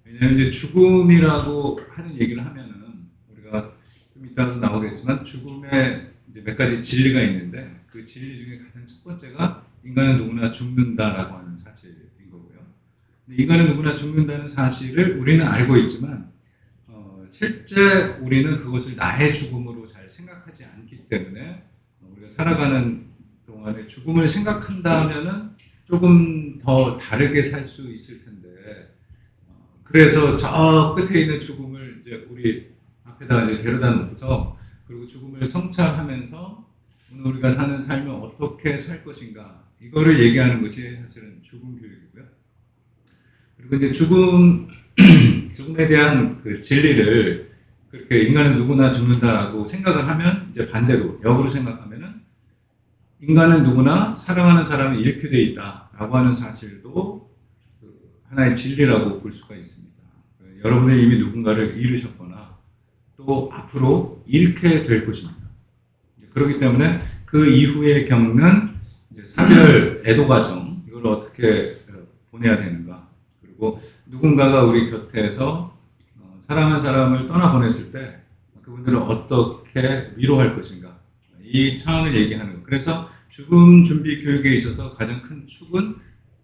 왜냐하면 이제 죽음이라고 하는 얘기를 하면은 우리가 좀 이따도 나오겠지만 죽음에 이제 몇 가지 진리가 있는데 그 진리 중에 가장 첫 번째가 인간은 누구나 죽는다라고 하는 사실인 거고요. 근데 인간은 누구나 죽는다는 사실을 우리는 알고 있지만 실제 우리는 그것을 나의 죽음으로 잘 생각하지 않기 때문에 우리가 살아가는 동안에 죽음을 생각한다면은 조금 더 다르게 살 수 있을 텐데 그래서 저 끝에 있는 죽음을 이제 우리 앞에다 이제 데려다 놓고서 그리고 죽음을 성찰하면서 오늘 우리가 사는 삶을 어떻게 살 것인가 이거를 얘기하는 것이 사실은 죽음 교육이고요. 그리고 이제 죽음에 대한 그 진리를 그렇게 인간은 누구나 죽는다라고 생각을 하면 이제 반대로 역으로 생각하면은 인간은 누구나 사랑하는 사람이 잃게 돼 있다라고 하는 사실도 하나의 진리라고 볼 수가 있습니다. 여러분은 이미 누군가를 잃으셨거나 또 앞으로 잃게 될 것입니다. 그렇기 때문에 그 이후에 겪는 이제 사별 애도 과정 이걸 어떻게 보내야 되는가 그리고 누군가가 우리 곁에서 사랑하는 사람을 떠나보냈을 때 그분들을 어떻게 위로할 것인가 이 차원을 얘기하는 거. 그래서 죽음 준비 교육에 있어서 가장 큰 축은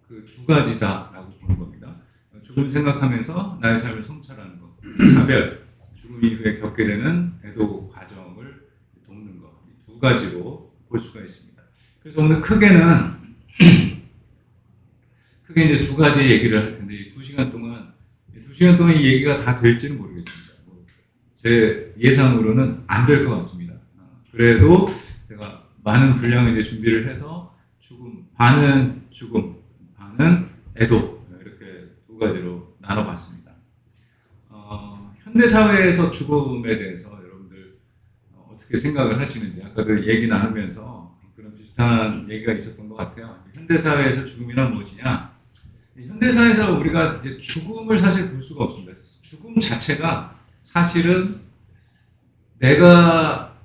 그 두 가지다라고 보는 겁니다. 죽음을 생각하면서 나의 삶을 성찰하는 것, 사별, 죽음 이후에 겪게 되는 애도 과정을 돕는 것, 이 두 가지로 볼 수가 있습니다. 그래서 오늘 크게는 크게 이제 두 가지 얘기를 할 텐데 이 2시간 동안 이 얘기가 다 될지는 모르겠습니다. 제 예상으로는 안 될 것 같습니다. 그래도 제가 많은 분량을 이제 준비를 해서 반은 죽음, 반은 애도 이렇게 두 가지로 나눠봤습니다. 현대 사회에서 죽음에 대해서 여러분들 어떻게 생각을 하시는지 아까도 얘기 나누면서 그런 비슷한 얘기가 있었던 것 같아요. 현대 사회에서 죽음이란 무엇이냐? 현대 사회에서 우리가 이제 죽음을 사실 볼 수가 없습니다. 죽음 자체가 사실은 내가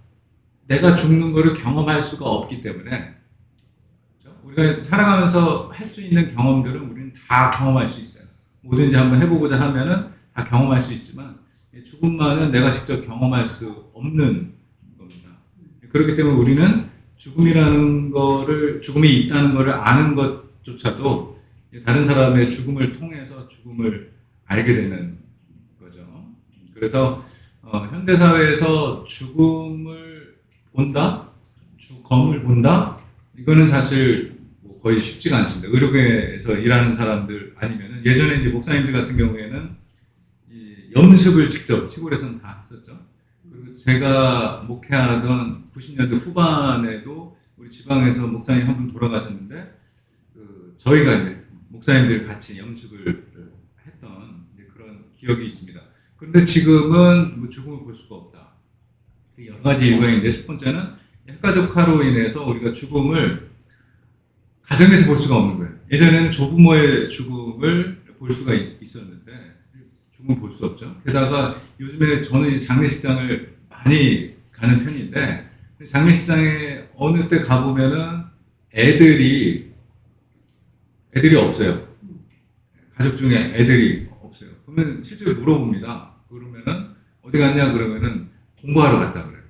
죽는 것을 경험할 수가 없기 때문에 그렇죠? 우리가 살아가면서 할 수 있는 경험들은 우리는 다 경험할 수 있어요. 뭐든지 한번 해보고자 하면은 다 경험할 수 있지만 죽음만은 내가 직접 경험할 수 없는 겁니다. 그렇기 때문에 우리는 죽음이 있다는 것을 아는 것조차도 다른 사람의 죽음을 통해서 죽음을 알게 되는 거죠. 그래서 현대 사회에서 죽음을 본다, 죽음을 본다. 이거는 사실 거의 쉽지가 않습니다. 의료계에서 일하는 사람들 아니면은 예전에 이제 목사님들 같은 경우에는 이 염습을 직접 시골에서는 다 했었죠. 그리고 제가 목회하던 90년대 후반에도 우리 지방에서 목사님 한 분 돌아가셨는데 저희가 이제 목사님들 같이 염습을 했던 그런 기억이 있습니다. 그런데 지금은 죽음을 볼 수가 없다. 여러 가지 이유가 있는데 첫 번째는 핵가족화로 인해서 우리가 죽음을 가정에서 볼 수가 없는 거예요. 예전에는 조부모의 죽음을 볼 수가 있었는데 죽음을 볼 수 없죠. 게다가 요즘에 저는 장례식장을 많이 가는 편인데 장례식장에 어느 때 가보면은 애들이 없어요. 가족 중에 애들이 없어요. 그러면 실제로 물어봅니다. 그러면은 어디 갔냐 그러면은 공부하러 갔다 그래요.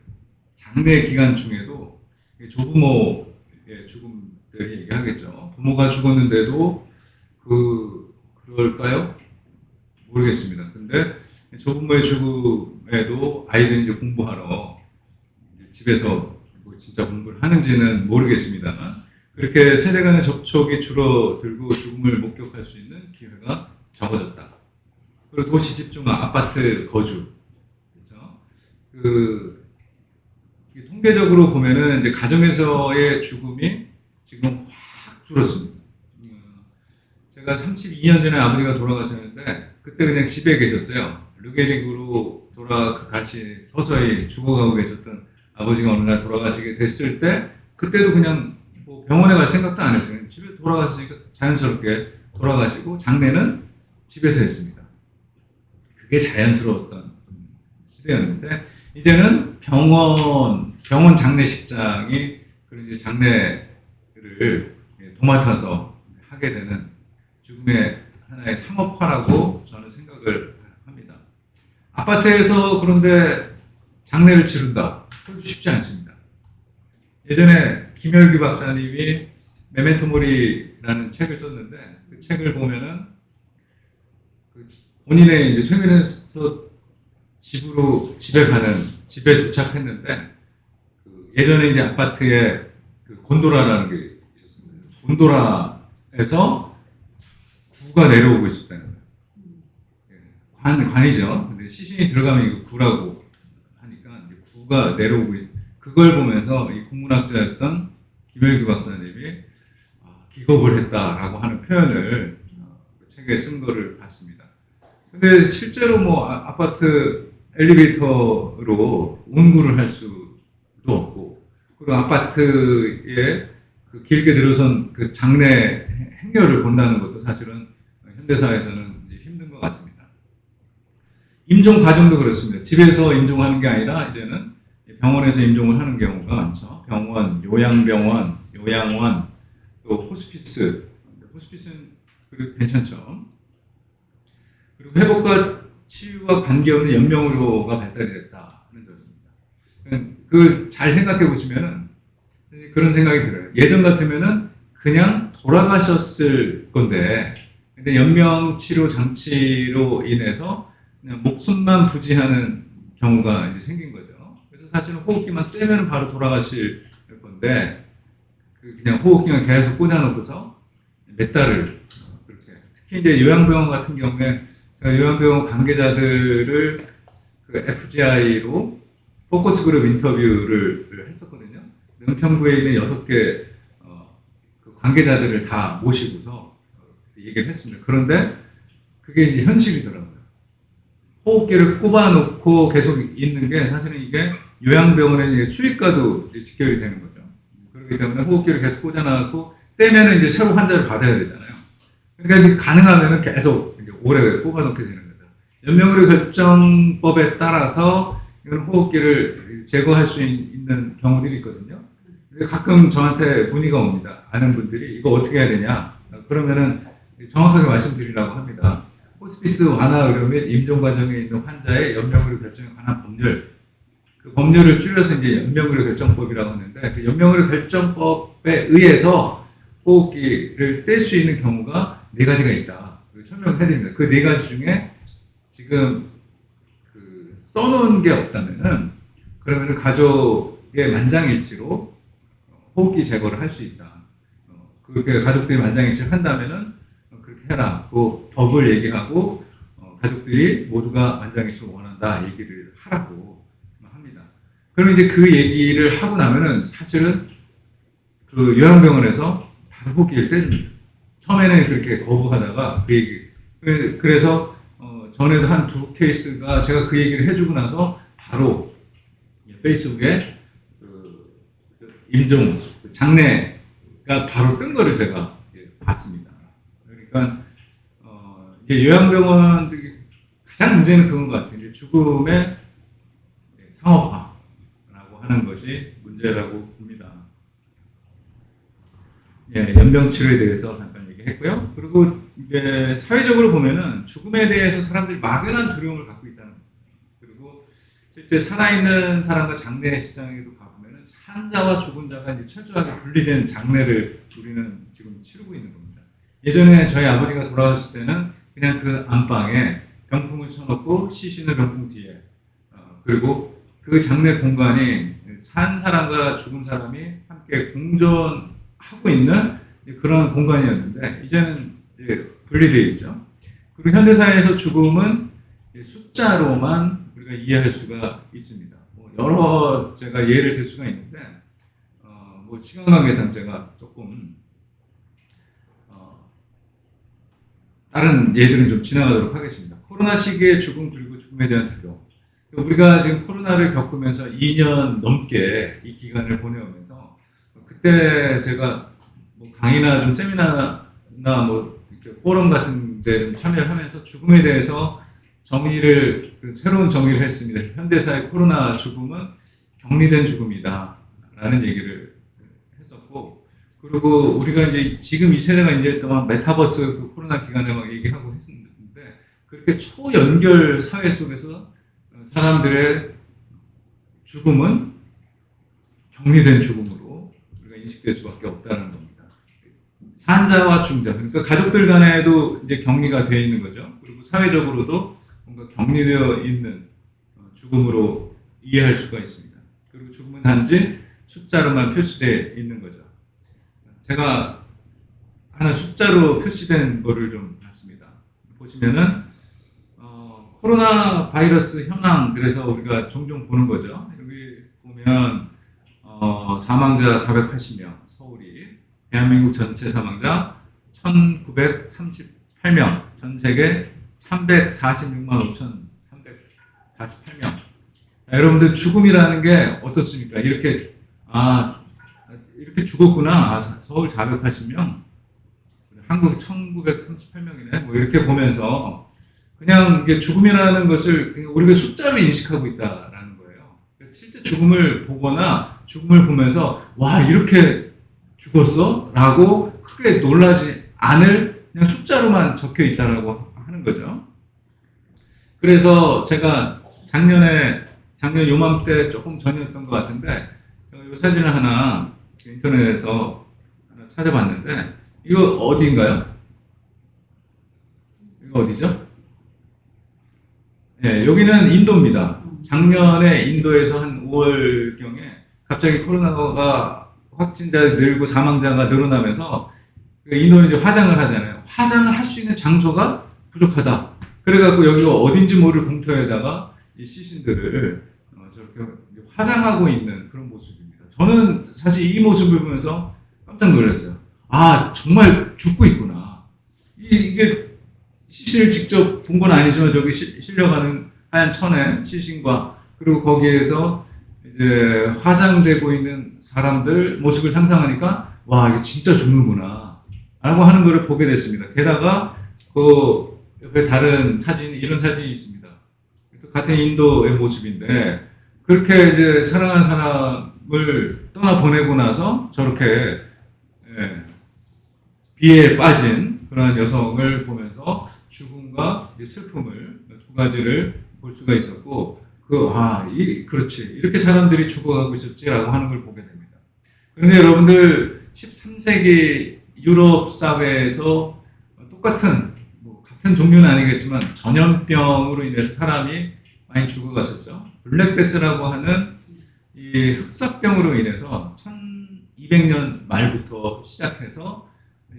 장례 기간 중에도 조부모의 죽음들이 얘기하겠죠. 부모가 죽었는데도 그럴까요? 모르겠습니다. 근데 조부모의 죽음에도 아이들이 이제 공부하러 집에서 진짜 공부를 하는지는 모르겠습니다만 그렇게 세대 간의 접촉이 줄어들고 죽음을 목격할 수 있는 기회가 적어졌다. 그리고 도시 집중 아파트 거주. 그렇죠? 통계적으로 보면은 이제 가정에서의 죽음이 지금 확 줄었습니다. 제가 32년 전에 아버지가 돌아가셨는데 그때 그냥 집에 계셨어요. 르게릭으로 서서히 죽어가고 계셨던 아버지가 어느 날 돌아가시게 됐을 때 그때도 그냥 뭐 병원에 갈 생각도 안 했어요. 집에 돌아가시니까 자연스럽게 돌아가시고 장례는 집에서 했습니다. 그게 자연스러웠던 시대였는데 이제는 병원 장례식장이 그런 이제 장례를 도맡아서 하게 되는 죽음의 하나의 상업화라고 저는 생각을 생각을 합니다. 아파트에서 그런데 장례를 치른다. 그것도 쉽지 않습니다. 예전에 김열규 박사님이 메멘토 모리라는 책을 썼는데 그 책을 보면은 본인의 이제 퇴근해서 집에 도착했는데 예전에 이제 아파트에 곤도라라는 게 있었습니다. 곤도라에서 구가 내려오고 있었다는 거예요. 관이죠. 근데 시신이 들어가면 이거 구라고 하니까 이제 구가 내려오고 그걸 보면서 이 국문학자였던 김열규 박사님이 기겁을 했다라고 하는 표현을 책에 쓴 거를 봤습니다. 근데 실제로 뭐 아파트 엘리베이터로 운구를 할 수도 없고, 그리고 아파트에 그 길게 늘어선 그 장례 행렬을 본다는 것도 사실은 현대사회에서는 이제 힘든 것 같습니다. 임종 과정도 그렇습니다. 집에서 임종하는 게 아니라 이제는 병원에서 임종을 하는 경우가 많죠. 병원, 요양병원, 요양원, 또 호스피스. 호스피스는 괜찮죠. 그리고 회복과 치유와 관계없는 연명의료가 발달이 됐다는 점입니다. 잘 생각해 보시면은 그런 생각이 들어요. 예전 같으면은 그냥 돌아가셨을 건데, 근데 연명치료 장치로 인해서 그냥 목숨만 부지하는 경우가 이제 생긴 거죠. 그래서 사실은 호흡기만 떼면 바로 돌아가실 건데, 그냥 호흡기만 계속 꽂아놓고서 몇 달을 그렇게. 특히 이제 요양병원 같은 경우에 제가 요양병원 관계자들을 그 FGI로 포커스 그룹 인터뷰를 했었거든요. 능평구에 있는 6개 그 관계자들을 다 모시고서 얘기를 했습니다. 그런데 그게 이제 현실이더라고요. 호흡기를 꼽아놓고 계속 있는 게 사실은 이게 요양병원의 수익과도 직결이 되는 거죠. 그렇기 때문에 호흡기를 계속 꽂아놔갖고 떼면은 이제 새로 환자를 받아야 되잖아요. 그러니까 이제 가능하면은 계속 이제 오래 꼽아놓게 되는 거죠. 연명의료 결정법에 따라서 이런 호흡기를 제거할 수 있는 경우들이 있거든요. 가끔 저한테 문의가 옵니다. 아는 분들이 이거 어떻게 해야 되냐? 그러면은 정확하게 말씀드리라고 합니다. 호스피스 완화 의료 및 임종 과정에 있는 환자의 연명의료 결정에 관한 법률, 그 법률을 줄여서 이제 연명의료 결정법이라고 하는데, 그 연명의료 결정법에 의해서 호흡기를 뗄 수 있는 경우가 4가지가 있다. 설명을 해드립니다. 그 4가지 중에 지금 써놓은 게 없다면은, 그러면은 가족의 만장일치로 호흡기 제거를 할 수 있다. 그렇게 가족들이 만장일치를 한다면은 그렇게 해라. 그 법을 얘기하고 가족들이 모두가 만장일치를 원한다 얘기를 하라고 합니다. 그러면 이제 그 얘기를 하고 나면은 사실은 그 요양병원에서 바로 호흡기를 떼줍니다. 처음에는 그렇게 거부하다가 그 얘기. 그래서 전에도 한 2 케이스가 제가 그 얘기를 해주고 나서 바로 페이스북에 임종 장례가 바로 뜬 거를 제가 봤습니다. 그러니까 이제 요양병원 가장 문제는 그건 것 같아요. 이제 죽음의 상업화라고 하는 것이 문제라고 봅니다. 예, 연병 치료에 대해서 잠깐 얘기했고요. 그리고 이제 사회적으로 보면은 죽음에 대해서 사람들이 막연한 두려움을 갖고 있다는 거예요. 그리고 실제 살아있는 사람과 장례 식장에도 가보면은 산자와 죽은 자가 이제 철저하게 분리된 장례를 우리는 지금 치르고 있는 겁니다. 예전에 저희 아버지가 돌아가셨을 때는 그냥 그 안방에 병풍을 쳐놓고 시신을 병풍 뒤에 그리고 그 장례 공간이 산 사람과 죽은 사람이 함께 공존하고 있는 그런 공간이었는데 이제는 이제 분리되어 있죠. 그리고 현대사회에서 죽음은 숫자로만 우리가 이해할 수가 있습니다. 여러 제가 예를 들 수가 있는데 뭐 시간 관계상 제가 조금 다른 예들은 좀 지나가도록 하겠습니다. 코로나 시기의 죽음 그리고 죽음에 대한 두려움. 우리가 지금 코로나를 겪으면서 2년 넘게 이 기간을 보내오면서 그때 제가 뭐 강의나 좀 세미나나 뭐 이렇게 포럼 같은 데 좀 참여를 하면서 죽음에 대해서 새로운 정의를 했습니다. 현대사의 코로나 죽음은 격리된 죽음이다 라는 얘기를 했었고, 그리고 우리가 이제 지금 이 세대가 이제 또 막 메타버스 그 코로나 기간에 막 얘기하고 했었는데 그 그렇게 초연결 사회 속에서 사람들의 죽음은 격리된 죽음으로 우리가 인식될 수밖에 없다는 겁니다. 산자와 중자, 그러니까 가족들 간에도 이제 격리가 되어 있는 거죠. 그리고 사회적으로도 뭔가 격리되어 있는 죽음으로 이해할 수가 있습니다. 그리고 죽음은 단지 숫자로만 표시되어 있는 거죠. 제가 하나 숫자로 표시된 거를 좀 봤습니다. 보시면은 코로나 바이러스 현황, 그래서 우리가 종종 보는 거죠. 여기 보면 사망자 480명, 서울이 대한민국 전체 사망자 1938명, 전 세계 346만 5,348명. 여러분들 죽음이라는 게 어떻습니까? 이렇게 죽었구나. 서울 480명, 한국 1938명이네. 뭐 이렇게 보면서 그냥 이게 죽음이라는 것을 그냥 우리가 숫자로 인식하고 있다라는 거예요. 실제 죽음을 보거나 죽음을 보면서 와 이렇게 죽었어? 라고 크게 놀라지 않을 그냥 숫자로만 적혀 있다라고 하는 거죠. 그래서 제가 작년 요맘때 조금 전이었던 것 같은데 제가 이 사진을 하나 인터넷에서 하나 찾아봤는데 이거 어디인가요? 이거 어디죠? 네, 여기는 인도입니다. 작년에 인도에서 한 5월경에 갑자기 코로나가 확진자 늘고 사망자가 늘어나면서 인도는 이제 화장을 하잖아요. 화장을 할 수 있는 장소가 부족하다. 그래갖고 여기가 어딘지 모를 공터에다가 이 시신들을 저렇게 화장하고 있는 그런 모습입니다. 저는 사실 이 모습을 보면서 깜짝 놀랐어요. 아, 정말 죽고 있구나. 이게 시신을 직접 본 건 아니지만 저기 실려가는 하얀 천에 시신과 그리고 거기에서 이제 화장되고 있는 사람들 모습을 상상하니까 와, 이게 진짜 죽는구나 라고 하는 것을 보게 됐습니다. 게다가 그 옆에 다른 사진, 이런 사진이 있습니다. 같은 인도의 모습인데 그렇게 이제 사랑한 사람을 떠나보내고 나서 저렇게 비에 빠진 그러한 여성을 보면서 죽음과 슬픔을 두 가지를 볼 수가 있었고 그렇지 이렇게 사람들이 죽어가고 있었지라고 하는 걸 보게 됩니다. 그런데 여러분들 13세기 유럽 사회에서 똑같은 같은 종류는 아니겠지만 전염병으로 인해서 사람이 많이 죽어갔었죠. 블랙데스라고 하는 이 흑사병으로 인해서 1200년 말부터 시작해서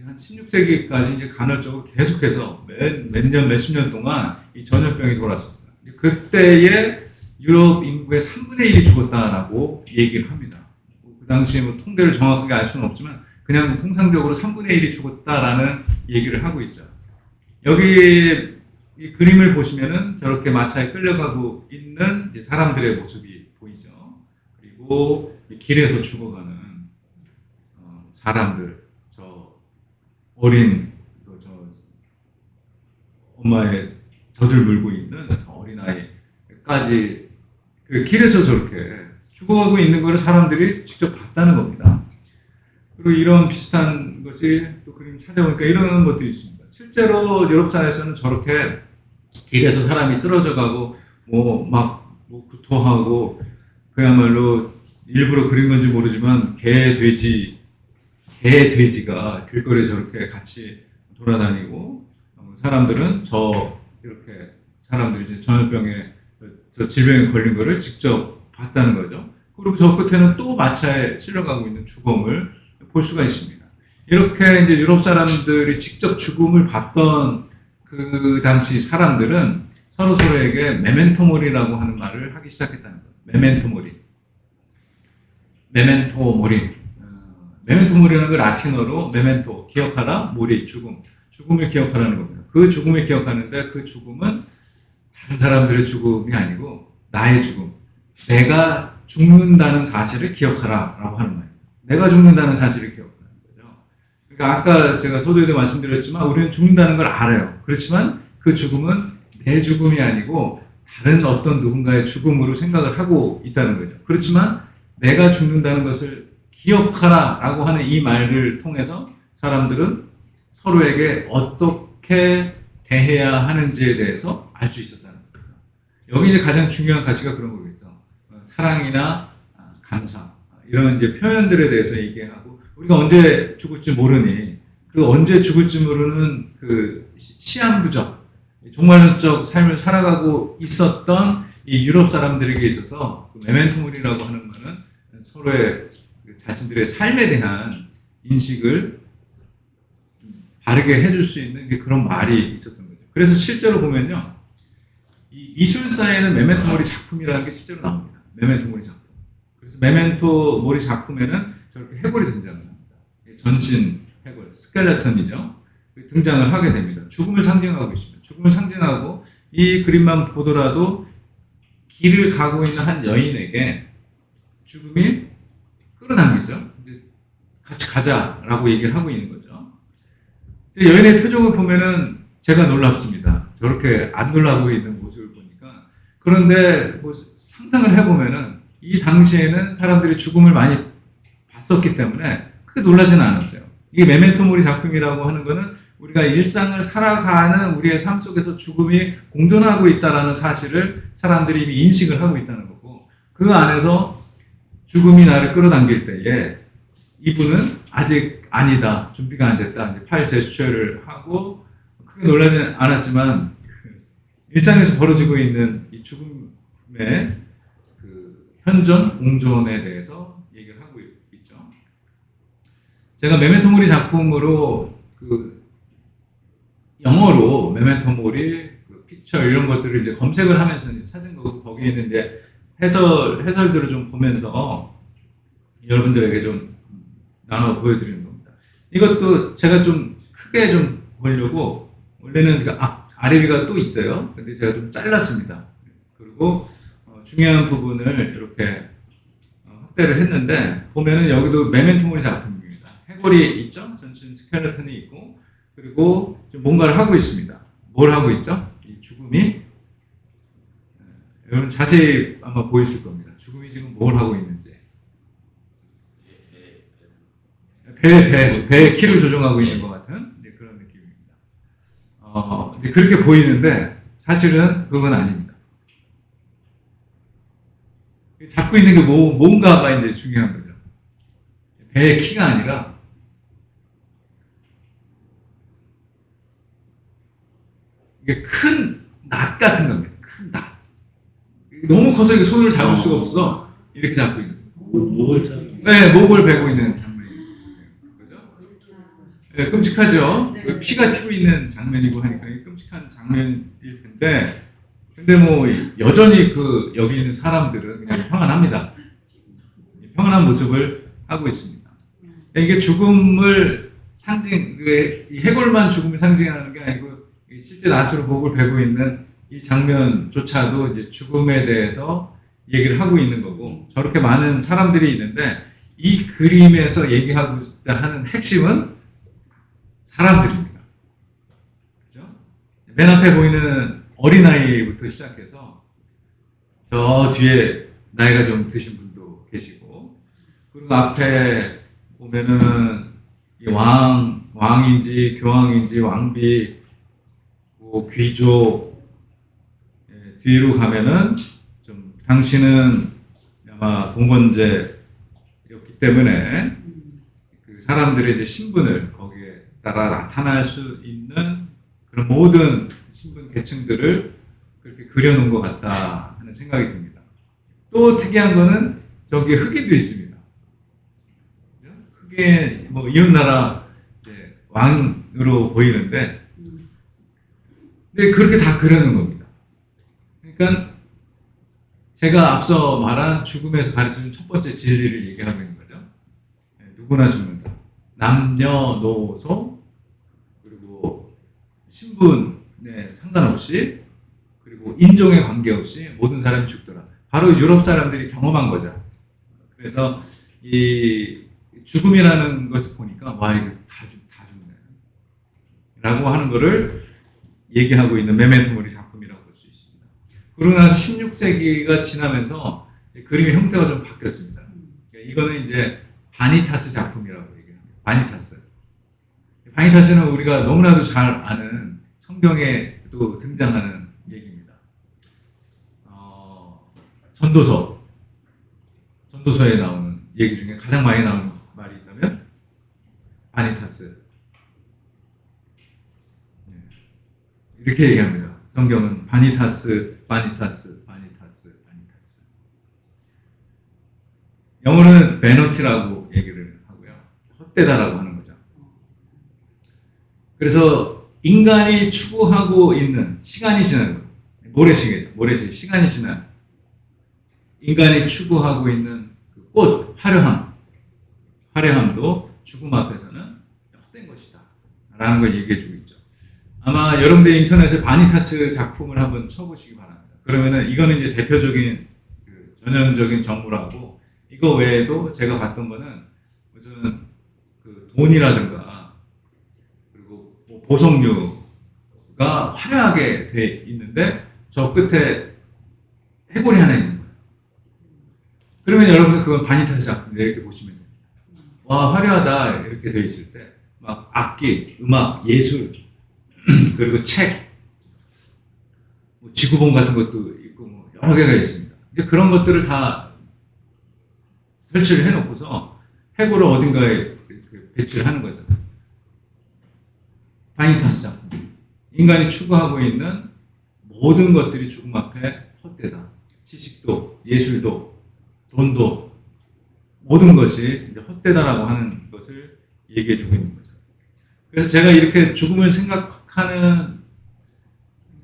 한 16세기까지 이제 간헐적으로 계속해서 몇십 년 동안 이 전염병이 돌았습니다. 그때의 유럽 인구의 3분의 1이 죽었다라고 얘기를 합니다. 그 당시에 뭐 통계를 정확하게 알 수는 없지만 그냥 통상적으로 3분의 1이 죽었다라는 얘기를 하고 있죠. 여기 이 그림을 보시면은 저렇게 마차에 끌려가고 있는 이제 사람들의 모습이 보이죠. 그리고 길에서 죽어가는 사람들, 저 어린 저 엄마의 젖을 물고 있는 저 어린아이까지 그 길에서 저렇게 죽어가고 있는 것을 사람들이 직접 봤다는 겁니다. 그리고 이런 비슷한 것이 또 그림 찾아보니까 이런 것들이 있습니다. 실제로 유럽 사회에서는 저렇게 길에서 사람이 쓰러져 가고 구토하고 그야말로 일부러 그린 건지 모르지만 돼지가 길거리에 저렇게 같이 돌아다니고 사람들은 이렇게 사람들이 이제 전염병에 저 질병에 걸린 거를 직접 봤다는 거죠. 그리고 저 끝에는 또 마차에 실려가고 있는 죽음을 볼 수가 있습니다. 이렇게 이제 유럽 사람들이 직접 죽음을 봤던 그 당시 사람들은 서로에게 메멘토 모리라고 하는 말을 하기 시작했다는 거예요. 메멘토 모리라는 걸 라틴어로 메멘토, 기억하라, 모리, 죽음을 기억하라는 겁니다. 그 죽음을 기억하는데 그 죽음은 다른 사람들의 죽음이 아니고 나의 죽음, 내가 죽는다는 사실을 기억하라라고 하는 말이에요. 내가 죽는다는 사실을 기억하라는 거죠. 그러니까 아까 제가 서두에도 말씀드렸지만 우리는 죽는다는 걸 알아요. 그렇지만 그 죽음은 내 죽음이 아니고 다른 어떤 누군가의 죽음으로 생각을 하고 있다는 거죠. 그렇지만 내가 죽는다는 것을 기억하라라고 하는 이 말을 통해서 사람들은 서로에게 어떻게 대해야 하는지에 대해서 알 수 있었다는 거예요. 여기 이제 가장 중요한 가치가 그런 거겠죠. 사랑이나 감사 이런 이제 표현들에 대해서 얘기하고 우리가 언제 죽을지 모르니 그 언제 죽을지 모르는 그 시한부적 종말론적 삶을 살아가고 있었던 이 유럽 사람들에게 있어서 그 메멘토모리라고 하는 것은 서로의 자신들의 삶에 대한 인식을 바르게 해줄 수 있는 그런 말이 있었던 거죠. 그래서 실제로 보면요, 이 미술사에는 메멘토모리 작품이라는 게 실제로 나옵니다. 메멘토모리 작품. 그래서 메멘토모리 작품에는 저렇게 해골이 등장을 합니다. 전신 해골, 스켈레톤이죠. 등장을 하게 됩니다. 죽음을 상징하고 있습니다. 죽음을 상징하고 이 그림만 보더라도 길을 가고 있는 한 여인에게 죽음이 끌어당기죠. 이제 같이 가자라고 얘기를 하고 있는 거죠. 여인의 표정을 보면은 제가 놀랍습니다. 저렇게 안 놀라고 있는 모습을 보니까. 그런데 뭐 상상을 해보면은 이 당시에는 사람들이 죽음을 많이 봤었기 때문에 크게 놀라지는 않았어요. 이게 메멘토모리 작품이라고 하는 거는 우리가 일상을 살아가는 우리의 삶 속에서 죽음이 공존하고 있다는 사실을 사람들이 이미 인식을 하고 있다는 거고, 그 안에서 죽음이 나를 끌어당길 때에 이분은 아직 아니다, 준비가 안 됐다, 이제 팔 제스처를 하고 크게 놀라지 않았지만 일상에서 벌어지고 있는 이 죽음의 그 현존, 공존에 대해서 얘기를 하고 있죠. 제가 메멘토모리 작품으로 그 영어로 메멘토모리, 그 픽처 이런 것들을 이제 검색을 하면서 이제 찾은 거고, 거기에 있는 이제 해설들을 좀 보면서 여러분들에게 좀 나눠 보여드리는 겁니다. 이것도 제가 좀 크게 좀 보려고, 원래는 그 아래위가 또 있어요. 근데 제가 좀 잘랐습니다. 그리고 중요한 부분을 이렇게 확대를 했는데, 보면은 여기도 메멘토모리 작품입니다. 해골이 있죠? 전신 스켈레톤이 있고, 그리고 좀 뭔가를 하고 있습니다. 뭘 하고 있죠? 이 죽음이, 여러분 자세히 아마 보이실 겁니다. 죽음이 지금 뭘 하고 있는지. 배의 키를 조정하고 있는 것 같은 그런 느낌입니다. 근데 그렇게 보이는데 사실은 그건 아닙니다. 잡고 있는 게 뭔가가 이제 중요한 거죠. 배의 키가 아니라 이게 큰 낫 같은 겁니다. 큰 낫. 너무 커서 이게 손을 잡을 수가 없어. 이렇게 잡고 있는 거예요. 목을 잡고. 네, 목을 베고 있는 장면이에요. 그죠? 네, 끔찍하죠? 네. 피가 튀고 있는 장면이고 하니까 끔찍한 장면일 텐데, 근데 뭐 여전히 그 여기 있는 사람들은 그냥 평안합니다. 평안한 모습을 하고 있습니다. 이게 죽음을 이 해골만 죽음을 상징하는 게 아니고 실제 낫으로 목을 베고 있는 이 장면조차도 이제 죽음에 대해서 얘기를 하고 있는 거고, 저렇게 많은 사람들이 있는데 이 그림에서 얘기하고자 하는 핵심은 사람들입니다. 그죠? 맨 앞에 보이는 어린아이부터 시작해서 저 뒤에 나이가 좀 드신 분도 계시고, 그리고 앞에 보면은 왕인지 교황인지 왕비, 뭐 귀족, 뒤로 가면은 좀 당신은 아마 봉건제였기 때문에 그 사람들의 이제 신분을 거기에 따라 나타날 수 있는 그런 모든 신분 계층들을 그렇게 그려놓은 것 같다 하는 생각이 듭니다. 또 특이한 거는 저기 흑인도 있습니다. 흑인 뭐 이웃나라 이제 왕으로 보이는데, 근데 그렇게 다 그려놓은 겁니다. 그러니까 제가 앞서 말한 죽음에서 가르치는 첫 번째 진리를 얘기하고 있는 거죠. 누구나 죽는다. 남녀노소, 그리고 신분에 상관없이, 그리고 인종에 관계없이 모든 사람이 죽더라. 바로 유럽 사람들이 경험한 거죠. 그래서 이 죽음이라는 것을 보니까 와, 이거 다 죽네 라고 하는 거를 얘기하고 있는 메멘토모리 작품이라고 볼 수 있습니다. 그러고 나서 16세기가 지나면서 그림의 형태가 좀 바뀌었습니다. 이거는 이제 바니타스 작품이라고 얘기합니다. 바니타스는 우리가 너무나도 잘 아는 성경에도 등장하는 얘기입니다. 전도서에 나오는 얘기 중에 가장 많이 나오는 말이 있다면 바니타스. 이렇게 얘기합니다. 성경은 바니타스, 바니타스, 바니타스, 바니타스. 영어로는 베너티라고 얘기를 하고요. 헛되다라고 하는 거죠. 그래서 인간이 추구하고 있는 시간이 지나는 모래시계, 시간이 지난 인간이 추구하고 있는 그 꽃, 화려함도 죽음 앞에서는 헛된 것이다 라는 걸 얘기해주고 있죠. 아마 여러분들 인터넷에 바니타스 작품을 한번 쳐보시기 바랍니다. 그러면은 이거는 이제 대표적인 그 전형적인 정부라고, 이거 외에도 제가 봤던 거는 무슨 그 돈이라든가 그리고 뭐 보석류가 화려하게 돼 있는데 저 끝에 해골이 하나 있는 거예요. 그러면 여러분들 그건 바니타스 작품인데 이렇게 보시면 됩니다. 와, 화려하다 이렇게 돼 있을 때 막 악기, 음악, 예술 그리고 책, 뭐 지구본 같은 것도 있고 뭐 여러 개가 있습니다. 근데 그런 것들을 다 설치를 해놓고서 해골을 어딘가에 이렇게 배치를 하는 거죠. 바니타스 작품. 인간이 추구하고 있는 모든 것들이 죽음 앞에 헛되다. 지식도, 예술도, 돈도, 모든 것이 헛되다라고 하는 것을 얘기해주고 있는 거죠. 그래서 제가 이렇게 죽음을 생각하는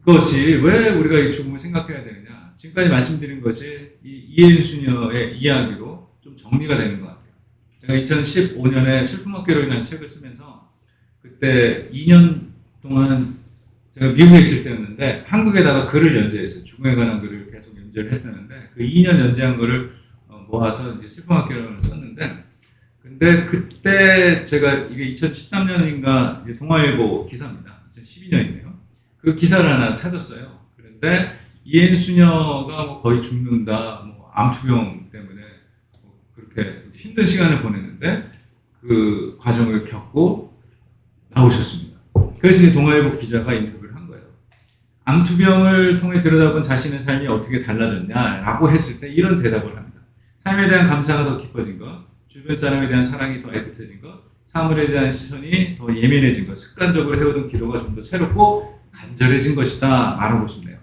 것이, 왜 우리가 이 죽음을 생각해야 되느냐. 지금까지 말씀드린 것이 이 이해인 수녀의 이야기로 좀 정리가 되는 것 같아요. 제가 2015년에 슬픔업계로 인한 책을 쓰면서 그때 2년 동안 제가 미국에 있을 때였는데 한국에다가 글을 연재했어요. 죽음에 관한 글을 계속 연재를 했었는데 그 2년 연재한 거를 모아서 이제 슬픔학개론을 썼는데, 근데 그때 제가 이게 2013년인가 동아일보 기사입니다. 2012년이네요. 그 기사를 하나 찾았어요. 그런데 이해인 수녀가 뭐 거의 죽는다, 뭐 암투병 때문에 그렇게 힘든 시간을 보냈는데 그 과정을 겪고 나오셨습니다. 그래서 이제 동아일보 기자가 인터뷰를 한 거예요. 암투병을 통해 들여다본 자신의 삶이 어떻게 달라졌냐라고 했을 때 이런 대답을 합니다. 삶에 대한 감사가 더 깊어진 것, 주변 사람에 대한 사랑이 더 애틋해진 것, 사물에 대한 시선이 더 예민해진 것, 습관적으로 해오던 기도가 좀 더 새롭고 간절해진 것이다 말하고 싶네요.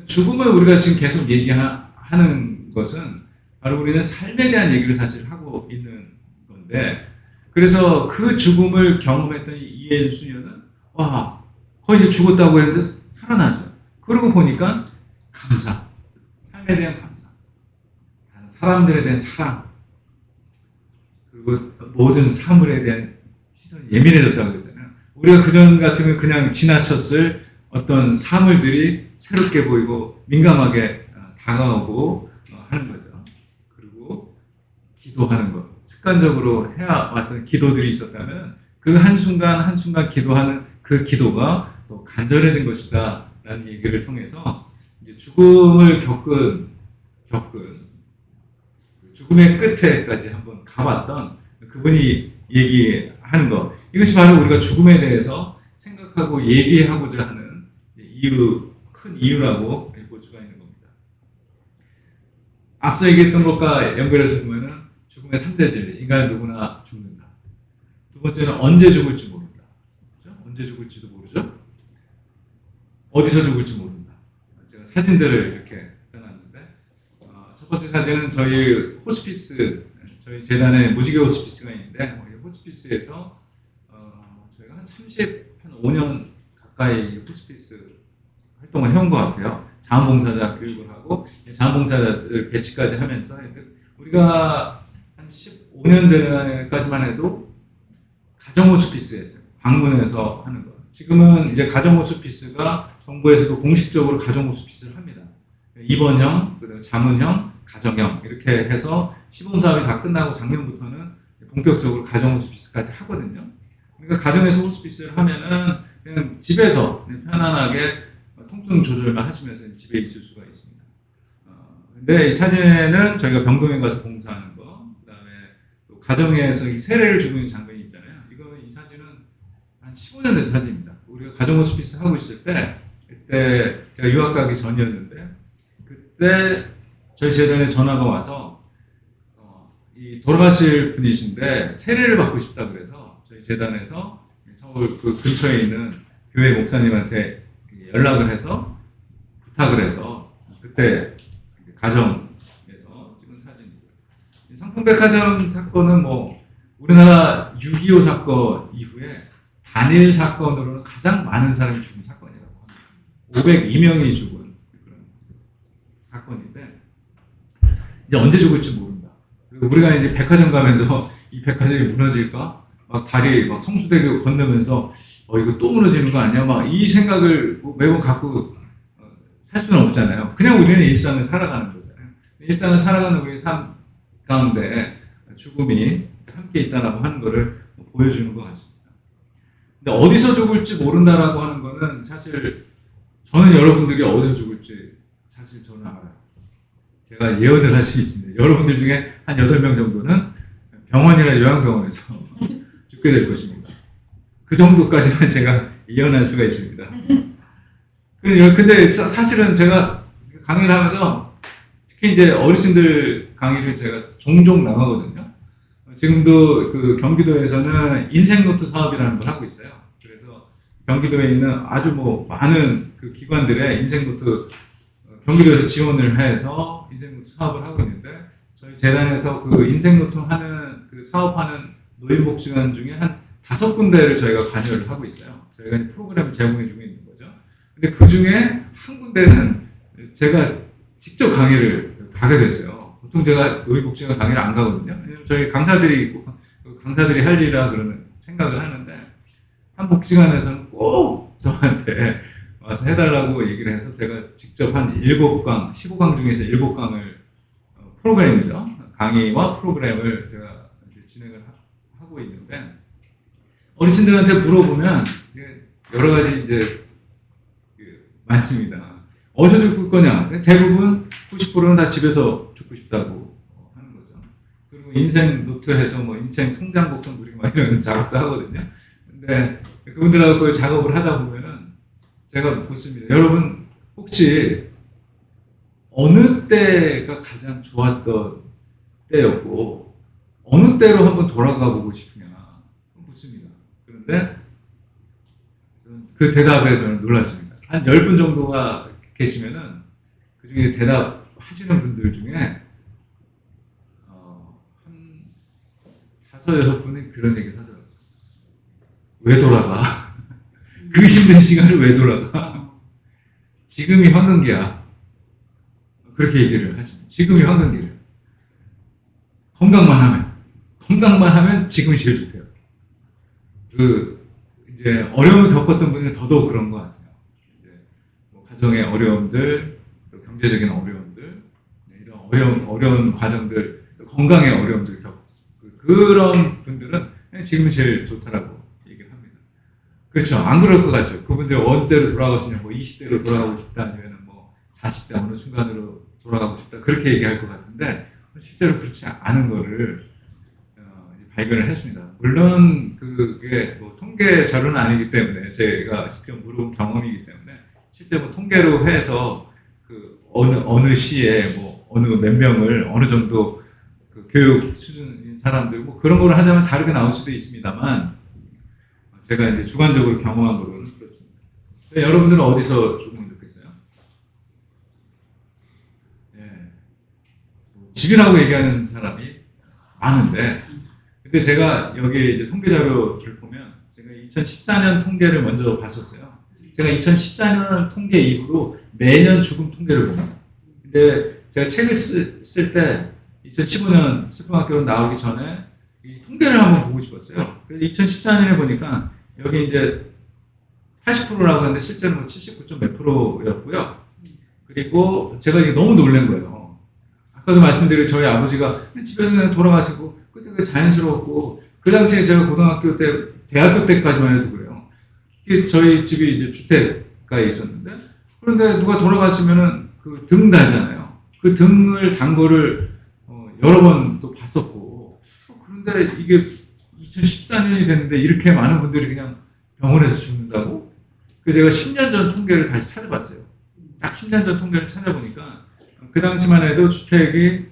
죽음을 우리가 지금 계속 얘기하는 것은 바로 우리는 삶에 대한 얘기를 사실 하고 있는 건데, 그래서 그 죽음을 경험했던 이해인 수녀는 와, 거의 이제 죽었다고 했는데 살아났어요. 그러고 보니까 감사, 삶에 대한 감사, 다른 사람들에 대한 사랑, 그리고 모든 사물에 대한 시선이 예민해졌다고 그랬잖아요. 우리가 그전 같으면 그냥 지나쳤을 어떤 사물들이 새롭게 보이고 민감하게 다가오고 하는 거죠. 그리고 기도하는 것, 습관적으로 해왔던 기도들이 있었다면 그 한순간 한순간 기도하는 그 기도가 또 간절해진 것이다 라는 얘기를 통해서 이제 죽음을 겪은 죽음의 끝에까지 한번 가봤던 그분이 얘기하는 것, 이것이 바로 우리가 죽음에 대해서 생각하고 얘기하고자 하는 큰 이유라고 볼 수가 있는 겁니다. 앞서 얘기했던 것과 연결해서 보면은 죽음의 3대 진리, 인간은 누구나 죽는다. 두 번째는 언제 죽을지 모른다. 그렇죠? 언제 죽을지도 모르죠. 어디서 죽을지 모른다. 제가 사진들을 이렇게 떠났는데, 첫 번째 사진은 저희 호스피스, 저희 재단에 무지개 호스피스가 있는데, 호스피스에서 저희가 한 5년 가까이 호스피스 활동을 해온 것 같아요. 자원봉사자 교육을 하고 자원봉사자들 배치까지 하면서 우리가 한 15년 전까지만 해도 가정호스피스였어요. 방문해서 하는 거. 지금은 이제 가정호스피스가 정부에서도 공식적으로 가정호스피스를 합니다. 입원형, 그다음에 자문형, 가정형 이렇게 해서 시범사업이 다 끝나고 작년부터는 본격적으로 가정호스피스까지 하거든요. 그러니까 가정에서 호스피스를 하면은 그냥 집에서 편안하게 통증 조절만 하시면서 집에 있을 수가 있습니다. 근데 이 사진에는 저희가 병동에 가서 봉사하는 거, 그다음에 또 가정에서 이 세례를 주고 있는 장면이 있잖아요. 이 사진은 한 15년 된 사진입니다. 우리가 가정 호스피스 하고 있을 때, 그때 제가 유학 가기 전이었는데, 그때 저희 재단에 전화가 와서 이 돌아가실 분이신데 세례를 받고 싶다 그래서 저희 재단에서 서울 그 근처에 있는 교회 목사님한테 연락을 해서 부탁을 해서 그때 가정에서 찍은 사진이고요. 이 상품백화점 사건은 뭐 우리나라 6.25 사건 이후에 단일 사건으로는 가장 많은 사람이 죽은 사건이라고 합니다. 502명이 죽은 그런 사건인데 이제 언제 죽을지 모른다. 그리고 우리가 이제 백화점 가면서 이 백화점이 무너질까? 막 다리 막 성수대교 건너면서 이거 또 무너지는 거 아니야? 막 이 생각을 매번 갖고 살 수는 없잖아요. 그냥 우리는 일상을 살아가는 거잖아요. 일상을 살아가는 우리의 삶 가운데 죽음이 함께 있다라고 하는 것을 보여주는 것 같습니다. 근데 어디서 죽을지 모른다라고 하는 거는 사실 저는 여러분들이 어디서 죽을지 사실 저는 알아요. 제가 예언을 할 수 있습니다. 여러분들 중에 한 8명 정도는 병원이나 요양병원에서 죽게 될 것입니다. 그 정도까지만 제가 예언할 수가 있습니다. 근데 사실은 제가 강의를 하면서 특히 이제 어르신들 강의를 제가 종종 나가거든요. 지금도 그 경기도에서는 인생노트 사업이라는 걸 하고 있어요. 그래서 경기도에 있는 아주 뭐 많은 그 기관들의 인생노트 경기도에서 지원을 해서 인생노트 사업을 하고 있는데 저희 재단에서 그 인생노트 하는 그 사업하는 노인복지관 중에 한 5군데를 저희가 관여를 하고 있어요. 저희가 프로그램을 제공해주고 있는 거죠. 근데 그 중에 한 군데는 제가 직접 강의를 가게 됐어요. 보통 제가 노인복지관 강의를 안 가거든요. 왜냐면 저희 강사들이 할 일이라 그러는 생각을 하는데 한 복지관에서는 꼭 저한테 와서 해달라고 얘기를 해서 제가 직접 한 7강, 15강 중에서 7강을 프로그램이죠. 강의와 프로그램을 제가 진행을 하고 있는데 어르신들한테 물어보면 여러 가지 이제 많습니다. 어디서 죽을 거냐? 대부분 90%는 다 집에서 죽고 싶다고 하는 거죠. 그리고 인생 노트에서 뭐 인생 성장 곡선 그리기 막 이런 작업도 하거든요. 근데 그분들하고 그걸 작업을 하다 보면은 제가 묻습니다. 여러분 혹시 어느 때가 가장 좋았던 때였고 어느 때로 한번 돌아가 보고 싶으냐 묻습니다. 그런데 그 대답에 저는 놀랐습니다. 한 10분 정도가 계시면은 그 중에 대답하시는 분들 중에 한 5, 6분이 그런 얘기를 하더라고요. 왜 돌아가? 그 힘든 시간을 왜 돌아가? 지금이 황금기야. 그렇게 얘기를 하십니다. 지금이 황금기를. 건강만 하면 지금이 제일 좋대요. 이제 어려움을 겪었던 분들은 더더욱 그런 것 같아요. 이제 뭐 가정의 어려움들, 또 경제적인 어려움들, 이런 어려운 과정들, 또 건강의 어려움들 그런 분들은 지금이 제일 좋다라고 얘기를 합니다. 그렇죠. 안 그럴 것 같죠. 그분들 언제로 돌아가고 싶냐, 뭐 20대로 돌아가고 싶다, 아니면 뭐 40대 어느 순간으로 돌아가고 싶다, 그렇게 얘기할 것 같은데, 실제로 그렇지 않은 거를 발견을 했습니다. 물론 그게 뭐 통계 자료는 아니기 때문에 제가 직접 물어본 경험이기 때문에 실제 뭐 통계로 해서 그 어느 시에 뭐 어느 몇 명을 어느 정도 그 교육 수준인 사람들 뭐 그런 거를 하자면 다르게 나올 수도 있습니다만 제가 이제 주관적으로 경험한 거로는 그렇습니다. 여러분들은 어디서 죽음을 느꼈어요? 예. 집이라고 얘기하는 사람이 많은데, 근데 제가 여기 이제 통계 자료를 보면 제가 2014년 통계를 먼저 봤었어요. 제가 2014년 통계 이후로 매년 죽음 통계를 봅니다. 근데 제가 책을 쓸 때 2015년 슬픔학교로 나오기 전에 이 통계를 한번 보고 싶었어요. 그래서 2014년에 보니까 여기 이제 80%라고 하는데 실제로 뭐 79점 몇 %였고요. 그리고 제가 이게 너무 놀란 거예요. 아까도 말씀드린 저희 아버지가 집에서 그냥 돌아가시고 그때 자연스러웠고 그 당시에 제가 고등학교 때, 대학교 때까지만 해도 그래요. 이게 저희 집이 이제 주택가에 있었는데 그런데 누가 돌아가시면은 그 등 달잖아요. 그 등을 단 거를 여러 번 또 봤었고 그런데 이게 2014년이 됐는데 이렇게 많은 분들이 그냥 병원에서 죽는다고? 그래서 제가 10년 전 통계를 다시 찾아봤어요. 딱 10년 전 통계를 찾아보니까 그 당시만 해도 주택이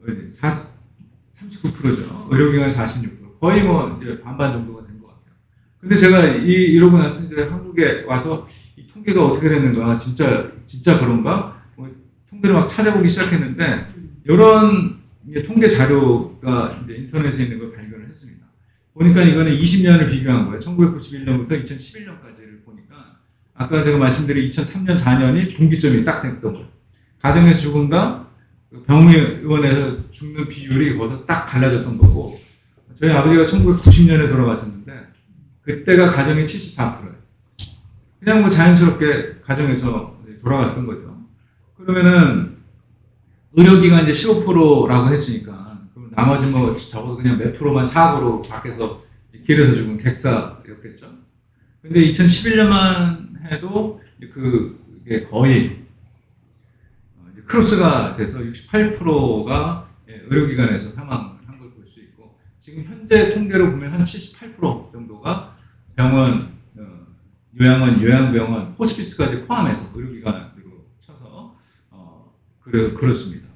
39%죠. 의료기관 46%. 거의 뭐 이제 반반 정도가 된 것 같아요. 근데 제가 이러고 나서 이제 한국에 와서 이 통계가 어떻게 됐는가, 진짜 그런가? 뭐 통계를 막 찾아보기 시작했는데, 이런 통계 자료가 이제 인터넷에 있는 걸 발견을 했습니다. 보니까 이거는 20년을 비교한 거예요. 1991년부터 2011년까지를 보니까, 아까 제가 말씀드린 2003년, 4년이 분기점이 딱 됐던 거예요. 가정에서 죽음과 병원에서 죽는 비율이 거기서 딱 갈라졌던 거고, 저희 아버지가 1990년에 돌아가셨는데 그때가 가정이 74%예요. 그냥 뭐 자연스럽게 가정에서 돌아갔던 거죠. 그러면은 의료기관 이제 15%라고 했으니까 그럼 나머지 뭐 적어도 그냥 몇 프로만 사고로 밖에서 길에서 죽은 객사였겠죠. 근데 2011년만 해도 그게 거의 크로스가 돼서 68%가 의료기관에서 사망을 한 걸 볼 수 있고, 지금 현재 통계로 보면 한 78% 정도가 병원, 요양병원, 호스피스까지 포함해서 의료기관으로 쳐서 그렇습니다.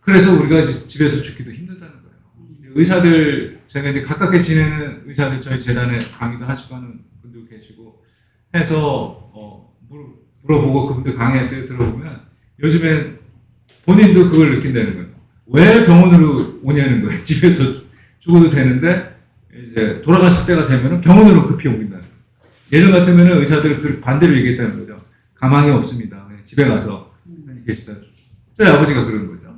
그래서 우리가 이제 집에서 죽기도 힘들다는 거예요. 의사들, 제가 이제 가깝게 지내는 의사들 저희 재단에 강의도 하시고 하는 분도 계시고 해서 물어보고 그분들 강의 들어보면 요즘에 본인도 그걸 느낀다는 거예요. 왜 병원으로 오냐는 거예요. 집에서 죽어도 되는데 이제 돌아갔을 때가 되면 병원으로 급히 옮긴다는 거예요. 예전 같으면 의사들은 그 반대로 얘기했다는 거죠. 가망이 없습니다. 그냥 집에 가서 계시다. 저희 아버지가 그런 거죠.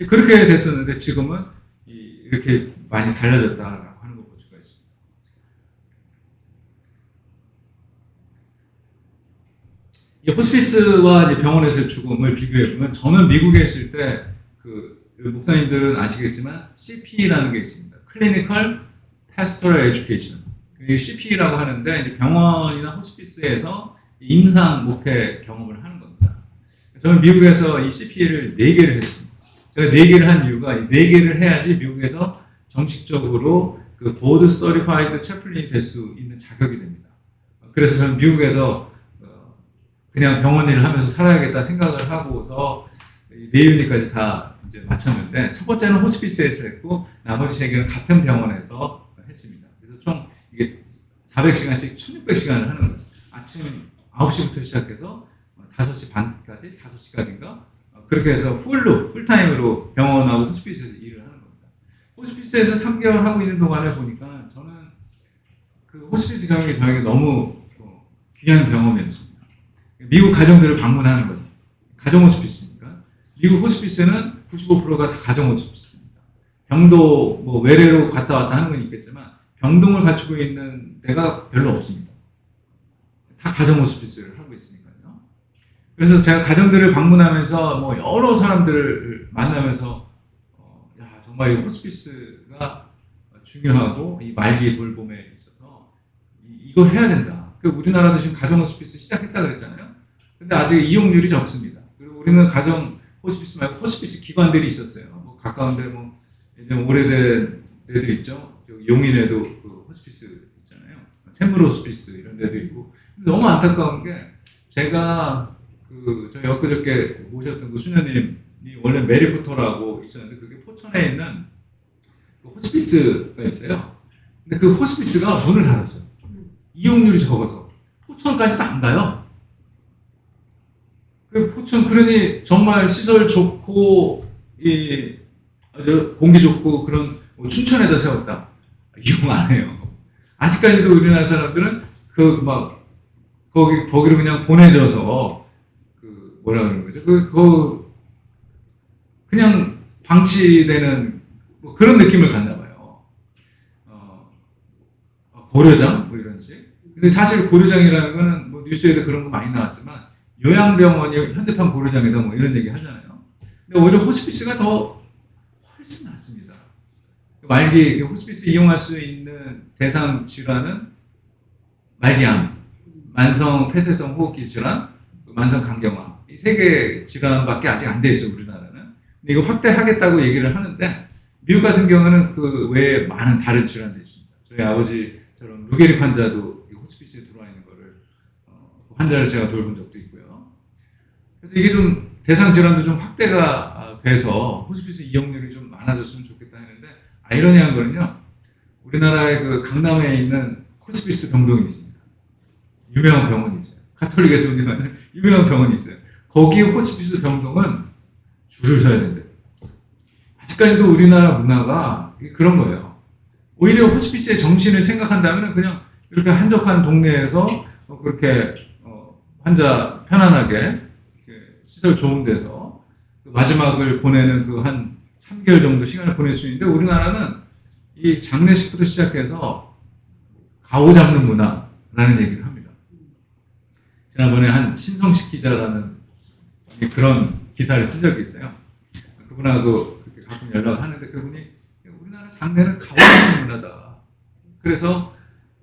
그렇게 됐었는데 지금은 이렇게 많이 달라졌다라고 하는 걸 볼 수가 있습니다. 이 호스피스와 병원에서의 죽음을 비교해보면, 저는 미국에 있을 때 목사님들은 아시겠지만 CP라는 게 있습니다. Clinical Pastoral Education. 이 CP라고 하는데 이제 병원이나 호스피스에서 임상 목회 경험을 하는 겁니다. 저는 미국에서 이 CP를 4개를 했습니다. 제가 4개를 한 이유가 4개를 해야지 미국에서 정식적으로 그 보드 서티파이드 채플린이 될 수 있는 자격이 됩니다. 그래서 저는 미국에서 그냥 병원 일을 하면서 살아야겠다 생각을 하고서 4유닛까지 다 이제 마쳤는데, 첫 번째는 호스피스에서 했고 나머지 3개는 같은 병원에서 했습니다. 그래서 총 이게 400시간씩 1600시간을 하는 거예요. 아침 9시부터 시작해서 5시 반까지, 5시까지인가? 그렇게 해서 풀타임으로 병원하고 호스피스에서 일을 하는 겁니다. 호스피스에서 3개월 하고 있는 동안에 보니까 저는 그 호스피스 경험이 저에게 너무 귀한 경험이었습니다. 미국 가정들을 방문하는 거죠. 가정 호스피스니까. 미국 호스피스는 95%가 다 가정 호스피스입니다. 병도 뭐 외래로 갔다 왔다 하는 건 있겠지만 병동을 갖추고 있는 데가 별로 없습니다. 다 가정 호스피스를 하고 있으니까요. 그래서 제가 가정들을 방문하면서 뭐 여러 사람들을 만나면서 야, 정말 이 호스피스가 중요하고 이 말기 돌봄에 있어서 이걸 해야 된다. 우리나라도 지금 가정 호스피스 시작했다 그랬잖아요. 근데 아직 이용률이 적습니다. 그리고 우리는 가정 호스피스 말고 호스피스 기관들이 있었어요. 뭐 가까운데 뭐 예전 오래된 데들 있죠. 용인에도 그 호스피스 있잖아요. 샘물 호스피스 이런 데도 있고. 근데 너무 안타까운 게, 제가 저희 엊그저께 모셨던 그 수녀님이 원래 메리포터라고 있었는데 그게 포천에 있는 그 호스피스가 있어요. 근데 그 호스피스가 문을 닫았어요. 이용률이 적어서 포천까지도 안 가요. 그 포천, 그러니 정말 시설 좋고 아주 공기 좋고 그런 춘천에다 세웠다. 이용 안 해요. 아직까지도 우리나라 사람들은 거기로 그냥 보내져서 뭐라 그러는 거죠? 그냥 방치되는 뭐 그런 느낌을 갖나 봐요. 고려장 뭐 이런 식. 근데 사실 고려장이라는 거는 뭐 뉴스에도 그런 거 많이 나왔지만 요양병원이 현대판 고려장이다 뭐 이런 얘기 하잖아요. 근데 오히려 호스피스가 더 훨씬 낫습니다. 말기 호스피스 이용할 수 있는 대상 질환은 말기암, 만성 폐쇄성 호흡기 질환, 만성 간경화, 이 3개 질환밖에 아직 안 돼 있어요, 우리나라는. 근데 이거 확대하겠다고 얘기를 하는데, 미국 같은 경우는 그 외에 많은 다른 질환들이 있습니다. 저희 아버지 저런 루게릭 환자도 호스피스에 들어와 있는 거를 환자를 제가 돌본 적도 있고요. 그래서 이게 좀 대상 질환도 좀 확대가 돼서 호스피스 이용률이 좀 많아졌으면 좋겠다 했는데 아이러니한 거는요. 우리나라의 그 강남에 있는 호스피스 병동이 있습니다. 유명한 병원이 있어요. 가톨릭에서 운영하는 유명한 병원이 있어요. 거기 호스피스 병동은 줄을 서야 된대요. 아직까지도 우리나라 문화가 그런 거예요. 오히려 호스피스의 정신을 생각한다면 그냥 이렇게 한적한 동네에서 그렇게 환자 편안하게 시설 좋은 데서 마지막을 보내는 그 한 3개월 정도 시간을 보낼 수 있는데 우리나라는 이 장례식부터 시작해서 가오 잡는 문화라는 얘기를 합니다. 지난번에 한 신성식 기자라는 그런 기사를 쓴 적이 있어요. 그분하고 그렇게 가끔 연락을 하는데 그분이 우리나라 장례는 가오 잡는 문화다. 그래서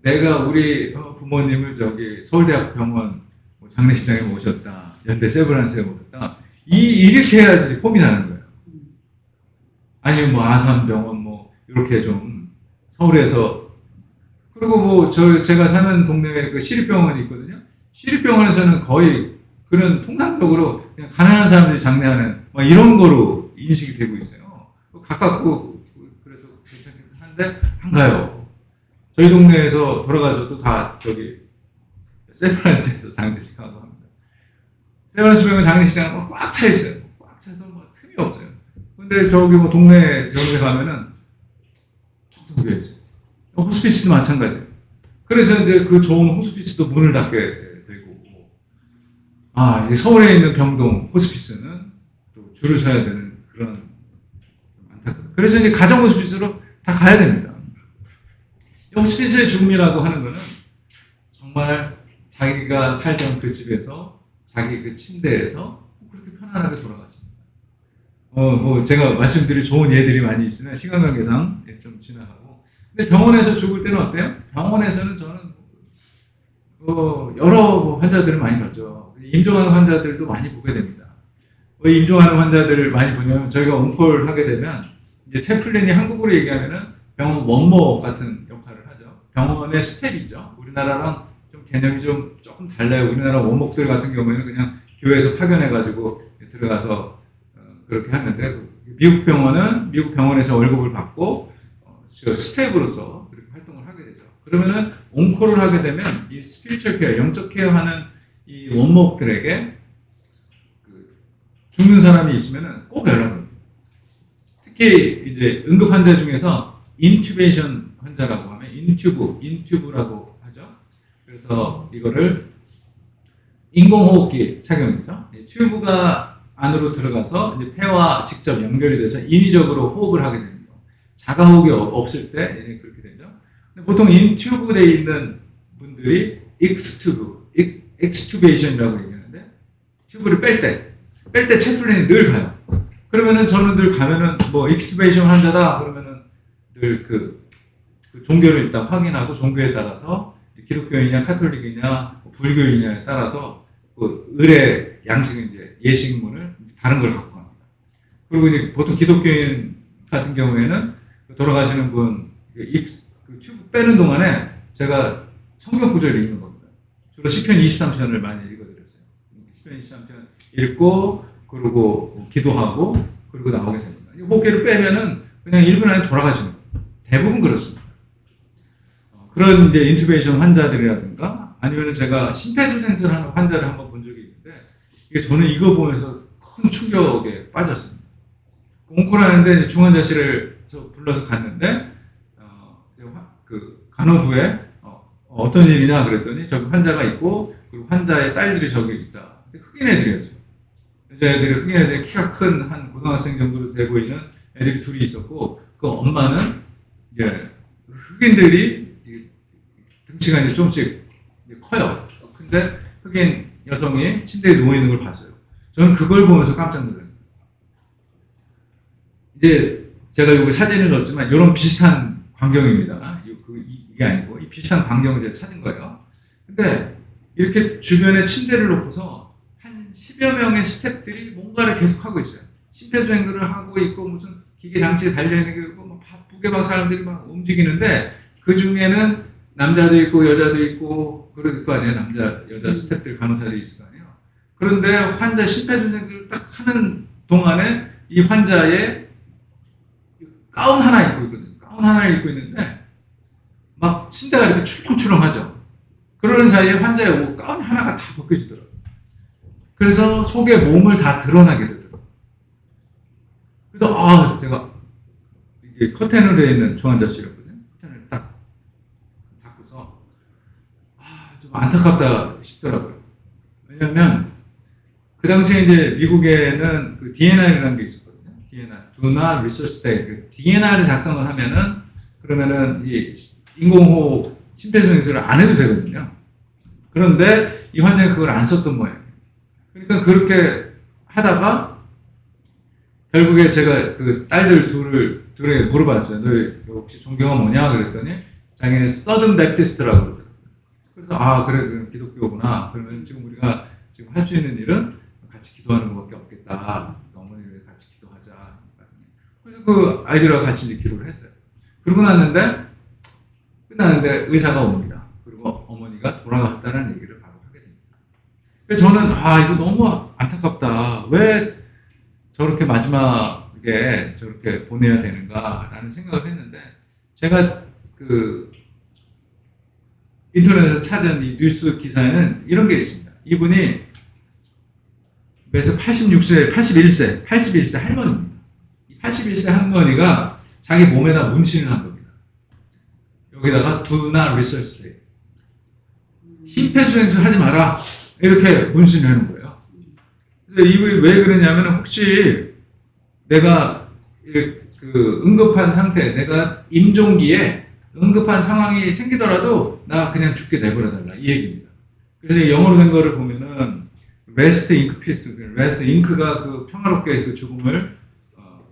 내가 우리 부모님을 저기 서울대학 병원 장례식장에 모셨다. 연대 세브란스에 모셨다. 이렇게 해야지 폼이 나는 거예요. 아니면 뭐 아산병원 뭐 이렇게 좀 서울에서 그리고 뭐 제가 사는 동네에 그 시립병원이 있거든요. 시립병원에서는 거의 그런 통상적으로 그냥 가난한 사람들이 장례하는 뭐 이런 거로 인식이 되고 있어요. 가깝고 그래서 괜찮긴 한데 안 가요. 저희 동네에서 돌아가셔도 다 저기 세브란스에서 장례식하고 합니다. 세브란스 병원 장례식장은 꽉 차 있어요. 꽉 차서 뭐 틈이 없어요. 근데 저기 뭐 동네 병원에 가면은 텅텅 비어 있어요. 호스피스도 마찬가지예요. 그래서 이제 그 좋은 호스피스도 문을 닫게 되고, 서울에 있는 병동 호스피스는 또 줄을 서야 되는 그런 안타까워요. 그래서 이제 가정 호스피스로 다 가야 됩니다. 호스피스의 죽음이라고 하는 거는 정말 자기가 살던 그 집에서 자기 그 침대에서 그렇게 편안하게 돌아가십니다. 뭐 제가 말씀드릴 좋은 예들이 많이 있으나 시간 관계상 좀 지나가고. 근데 병원에서 죽을 때는 어때요? 병원에서는 저는 여러 환자들을 많이 봤죠. 임종하는 환자들도 많이 보게 됩니다. 임종하는 환자들을 많이 보면 저희가 온콜 하게 되면 이제 채플린이 한국으로 얘기하면은 병원 원모 같은 역할을 하죠. 병원의 스텝이죠. 우리나라랑 좀 개념이 좀 조금 달라요. 우리나라 원목들 같은 경우에는 그냥 교회에서 파견해가지고 들어가서 그렇게 하는데 미국 병원은 미국 병원에서 월급을 받고 스텝으로서 그렇게 활동을 하게 되죠. 그러면은 온콜을 하게 되면 이 스피리추얼 케어, 영적 케어하는 이 원목들에게 죽는 사람이 있으면은 꼭 연락을. 특히 이제 응급 환자 중에서 인튜베이션 환자라고 하면 인튜브라고 하죠. 그래서 이거를 인공호흡기 착용이죠. 튜브가 안으로 들어가서 이제 폐와 직접 연결이 돼서 인위적으로 호흡을 하게 됩니다. 자가호흡이 없을 때 그렇게 되죠. 근데 보통 인튜브되어 있는 분들이 익스튜베이션이라고 얘기하는데 튜브를 뺄 때 채플린이 늘 가요. 그러면은 저는 늘 가면은 뭐 익스튜베이션 환자다 그러면은 늘 그 종교를 일단 확인하고 종교에 따라서 기독교이냐 카톨릭이냐 불교이냐에 따라서 그 을의 양식은 이제 예식문을 다른 걸 갖고 갑니다. 그리고 이제 보통 기독교인 같은 경우에는 돌아가시는 분 그 튜브 빼는 동안에 제가 성경 구절을 읽는 겁니다. 주로 시편 23편을 많이 읽어드렸어요. 시편 23편 읽고 그리고 기도하고 그리고 나오게 됩니다. 이 호흡기를 빼면은 그냥 1분 안에 돌아가시는 거예요. 대부분 그렇습니다. 그런 이제 인투베이션 환자들이라든가 아니면 제가 심폐소생술하는 환자를 한번 본 적이 있는데 이게 저는 이거 보면서 큰 충격에 빠졌습니다. 온콜하는데 중환자실에서 불러서 갔는데 그 간호부에 어떤 일이냐 그랬더니 저기 환자가 있고 그리고 환자의 딸들이 저기 있다. 흑인 애들이었어요. 여자애들이 흑인 애들이 키가 큰 한 고등학생 정도로 돼 보이는 애들이 둘이 있었고 그 엄마는 이제 흑인들이 등치가 이제 조금씩 커요. 근데 흑인 여성이 침대에 누워 있는 걸 봤어요. 저는 그걸 보면서 깜짝 놀랐어요. 이제 제가 여기 사진을 넣었지만 이런 비슷한 광경입니다. 이게 아니고 이 비슷한 광경을 제가 찾은 거예요. 근데 이렇게 주변에 침대를 놓고서 한 10여 명의 스태프들이 뭔가를 계속하고 있어요. 심폐소생술을 하고 있고 무슨 기계 장치에 달려있는 게 있고 막 바쁘게 막 사람들이 막 움직이는데 그 중에는 남자도 있고 여자도 있고 그럴 거 아니에요. 남자, 여자 스태프들 간호사들이 있을 거 아니에요. 그런데 환자 심폐소생술을 딱 하는 동안에 이 환자의 가운 하나 입고 있거든요. 가운 하나를 입고 있는데 막 침대가 이렇게 출렁출렁하죠. 그러는 사이에 환자의 가운 하나가 다 벗겨지더라고요. 그래서 속에 몸을 다 드러나게 되더라고요. 그래서 제가 이게 커튼으로 되어 있는 중환자실이었거든요. 커튼을 딱 닫고서 좀 안타깝다 싶더라고요. 왜냐하면 그 당시에 이제 미국에는 그 DNR이라는 게 있었거든요. DNR, Do Not Resuscitate. 그 DNR을 작성을 하면은 그러면은 이 인공호흡 심폐소생술을 안 해도 되거든요. 그런데 이 환자는 그걸 안 썼던 모양이에요. 그러니까 그렇게 하다가 결국에 제가 그 딸들 둘에 물어봤어요. 너 혹시 종교가 뭐냐? 그랬더니 자기는 서든 베프티스트라고 그러더라고요. 그래서 그래, 그럼 기독교구나. 그러면 지금 우리가 지금 할 수 있는 일은 같이 기도하는 것밖에 없겠다. 어머니를 위해 같이 기도하자. 그래서 그 아이들과 같이 이제 기도를 했어요. 그러고 끝났는데 의사가 옵니다. 그리고 어머니가 돌아갔다는 얘기를 바로 하게 됩니다. 그래서 저는 이거 너무 안타깝다. 왜 저렇게 마지막에 저렇게 보내야 되는가라는 생각을 했는데 제가 그 인터넷에서 찾은 이 뉴스 기사에는 이런 게 있습니다. 이분이 그래서 81세 할머니입니다. 이 81세 할머니가 자기 몸에다 문신을 한 겁니다. 여기다가 Do not resuscitate. 심폐소생술 하지 마라. 이렇게 문신을 해놓은 거예요. 그래서 이분이 왜 그러냐면 혹시 내가 그 응급한 상태, 내가 임종기에 응급한 상황이 생기더라도 나 그냥 죽게 내버려달라 이 얘기입니다. 그래서 영어로 된 거를 보면은 Rest in peace, Rest in가 그 평화롭게 그 죽음을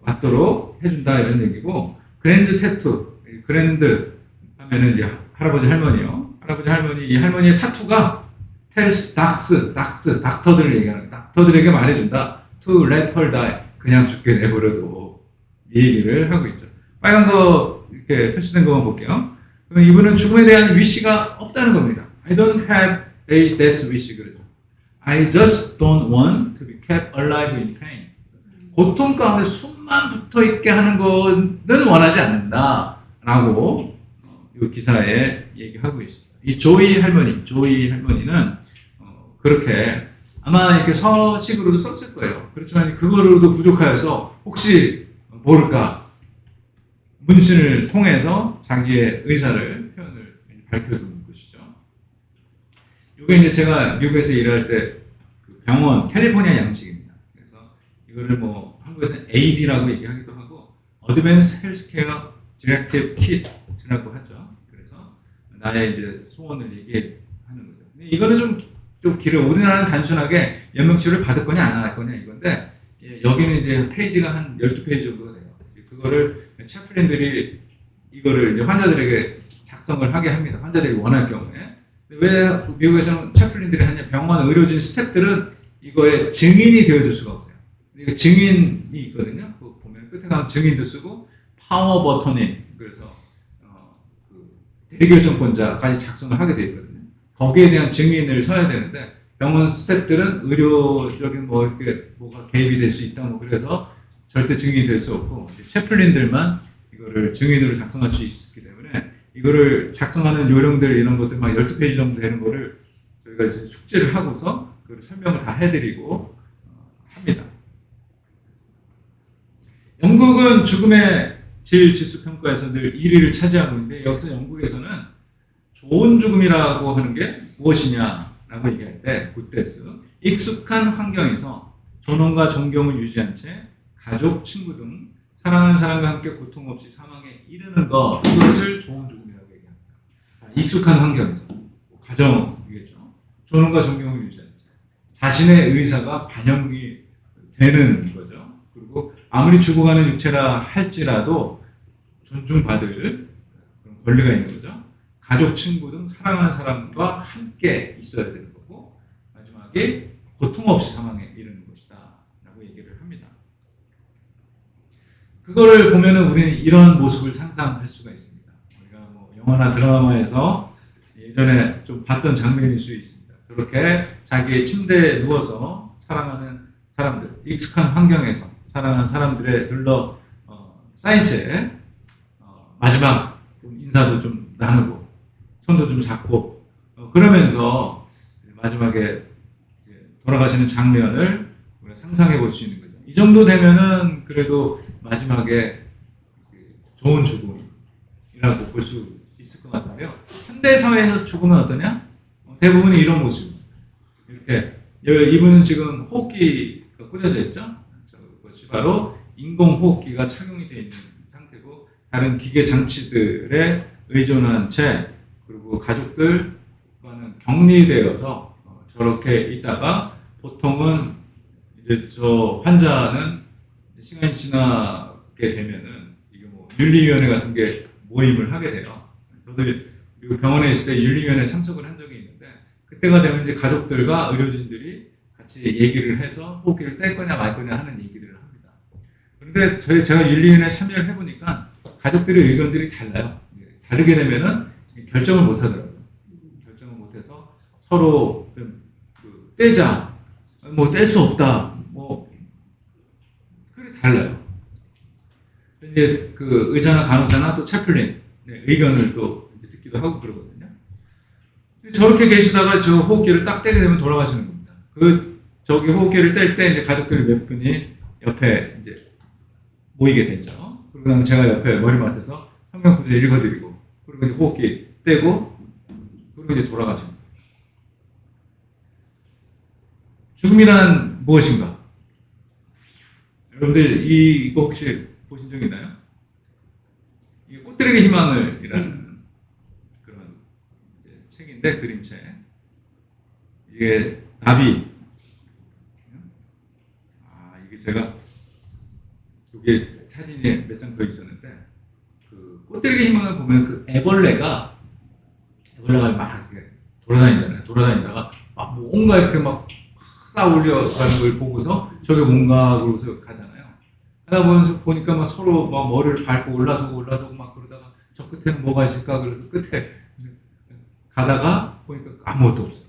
맞도록 해준다 이런 얘기고 그랜드 태투, 그랜드 하면은 이제 할아버지 할머니요. 할아버지 할머니 이 할머니의 타투가 tells 닥터들을 얘기하는 닥터들에게 말해준다. To let her die, 그냥 죽게 내버려도 이 얘기를 하고 있죠. 빨간 거 이렇게 표시된 것만 볼게요. 그럼 이분은 죽음에 대한 위시가 없다는 겁니다. I don't have a death wish 그러죠. I just don't want to be kept alive in pain. 고통 가운데 숨만 붙어 있게 하는 것은 원하지 않는다. 라고 이 기사에 얘기하고 있습니다. 이 조이 할머니는 그렇게 아마 이렇게 서식으로도 썼을 거예요. 그렇지만 그거로도 부족하여서 혹시 모를까 문신을 통해서 자기의 의사를 표현을 밝혀둔 것이죠. 이게 이제 제가 미국에서 일할 때 그 병원 캘리포니아 양식입니다. 그래서 이거를 뭐 한국에서는 AD라고 얘기하기도 하고 Advanced Healthcare Directive Kit라고 하죠. 그래서 나의 이제 소원을 얘기하는 거죠. 근데 이거는 좀 길어요. 우리나라는 단순하게 연명치료를 받을 거냐 안 할 거냐 이건데 여기는 이제 페이지가 한 12페이지 정도가 돼요. 그거를 채플린들이 이거를 이제 환자들에게 작성을 하게 합니다. 환자들이 원할 경우에. 왜 미국에서는 채플린들이 하냐? 병원 의료진 스태프들은 이거에 증인이 되어줄 수가 없어요. 이거 증인이 있거든요. 보면 끝에 가면 증인도 쓰고 파워 버튼이 그래서 그 대리결정권자까지 작성을 하게 되어 있거든요. 거기에 대한 증인을 서야 되는데 병원 스태프들은 의료적인 뭐 이렇게 뭐가 개입이 될 수 있다 뭐 그래서 절대 증인이 될 수 없고 채플린들만 이거를 증인으로 작성할 수 있기 때문에 이거를 작성하는 요령들 이런 것들 막 12페이지 정도 되는 거를 저희가 이제 숙제를 하고서 그걸 설명을 다 해드리고 합니다. 영국은 죽음의 질 지수 평가에서 늘 1위를 차지하고 있는데 여기서 영국에서는 좋은 죽음이라고 하는 게 무엇이냐라고 얘기할 때 굿데스, 익숙한 환경에서 존엄과 존경을 유지한 채 가족, 친구 등 사랑하는 사람과 함께 고통 없이 사망에 이르는 것, 그것을 좋은 죽음이라고 얘기합니다. 자, 익숙한 환경에서 가정이겠죠. 존엄과 존경을 유지한 채 자신의 의사가 반영이 되는 거죠. 그리고 아무리 죽어가는 육체라 할지라도 존중받을 그런 권리가 있는 거죠. 가족, 친구 등 사랑하는 사람과 함께 있어야 되는 거고 마지막에 고통 없이 사망에 이르는 것이다 라고 얘기를 합니다. 그거를 보면은 우리는 이런 모습을 상상할 수가 있습니다. 우리가 뭐 영화나 드라마에서 예전에 좀 봤던 장면일 수 있습니다. 저렇게 자기의 침대에 누워서 사랑하는 사람들, 익숙한 환경에서 사랑하는 사람들에 둘러 쌓인 채 마지막 좀 인사도 좀 나누고 손도 좀 잡고 그러면서 마지막에 돌아가시는 장면을 우리가 상상해 볼 수 있는 거죠. 이 정도 되면은 그래도 마지막에 좋은 죽음이라고 볼 수 있을 것 같은데요. 현대 사회에서 죽으면 어떠냐? 대부분이 이런 모습. 이렇게 이분은 지금 호흡기가 꽂아져 있죠. 그것이 바로 인공 호흡기가 착용이 되어 있는 상태고 다른 기계 장치들에 의존한 채 그리고 가족들과는 격리되어서 저렇게 있다가 보통은 이제 저 환자는 시간이 지나게 되면은 이게 뭐 윤리위원회 같은 게 모임을 하게 돼요. 저도 그리고 병원에 있을 때 윤리위원회 참석을 한 적이 있는데 그때가 되면 이제 가족들과 의료진들이 같이 얘기를 해서 호흡기를 뗄 거냐 말 거냐 하는 얘기들을 합니다. 그런데 제가 윤리위원회 참여를 해보니까 가족들의 의견들이 달라요. 다르게 되면은 결정을 못 하더라고요. 결정을 못해서 서로 떼자, 뭐 뗄 수 없다, 뭐 그게 달라요. 이제 그 의사나 간호사나 또 채플린 의견을 또 이제 듣기도 하고 그러거든요. 저렇게 계시다가 저 호흡기를 딱 떼게 되면 돌아가시는 겁니다. 저기 호흡기를 뗄 때 이제 가족들이 몇 분이 옆에 이제 모이게 됐죠. 그리고 나면 제가 옆에 머리맡에서 성경 구절 읽어드리고 그리고 이제 호흡기 떼고 그리고 이제 돌아가시는 거예요. 죽음이란 무엇인가? 여러분들 이거 혹시 보신 적 있나요? 이게 꽃들에게 희망을이라는 그런 책인데 그림책. 이게 나비. 이게 제가 여기 사진이 몇 장 더 있었는데 그 꽃들에게 희망을 보면 그 애벌레가 막 이렇게 돌아다니잖아요. 돌아다니다가 막 뭔가 이렇게 막 쌓아 올려가는 걸 보고서 저게 뭔가 그러고서 가잖아요. 하다 보니까 막 서로 막 머리를 밟고 올라서고 막 그러다가 저 끝에는 뭐가 있을까 그래서 끝에 가다가 보니까 아무것도 없어요.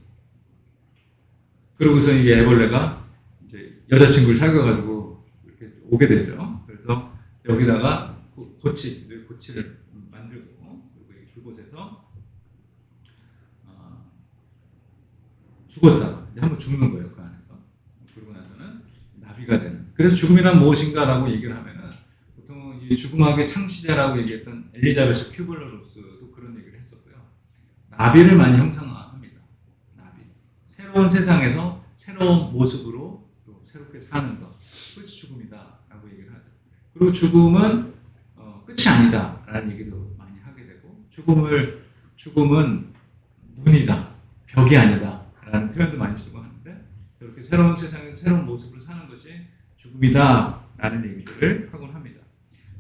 그러고서 이 애벌레가 이제 여자친구를 사귀어가지고 이렇게 오게 되죠. 그래서 여기다가 고치를 만들고 그곳에서 죽었다가 한번 죽는 거예요. 그 안에서. 그러고 나서는 나비가 되는. 그래서 죽음이란 무엇인가라고 얘기를 하면은 보통 이 죽음학의 창시자라고 얘기했던 엘리자베스 큐블러 로스도 그런 얘기를 했었고요. 나비를 많이 형상화합니다. 나비. 새로운 세상에서 새로운 모습으로 또 새롭게 사는 것. 그것이 죽음이다라고 얘기를 하죠. 그리고 죽음은 끝이 아니다라는 얘기도 많이 하게 되고 죽음은 문이다. 벽이 아니다. 라는 표현도 많이 쓰고 하는데 저렇게 새로운 세상에서 새로운 모습으로 사는 것이 죽음이다 라는 얘기들을 하곤 합니다.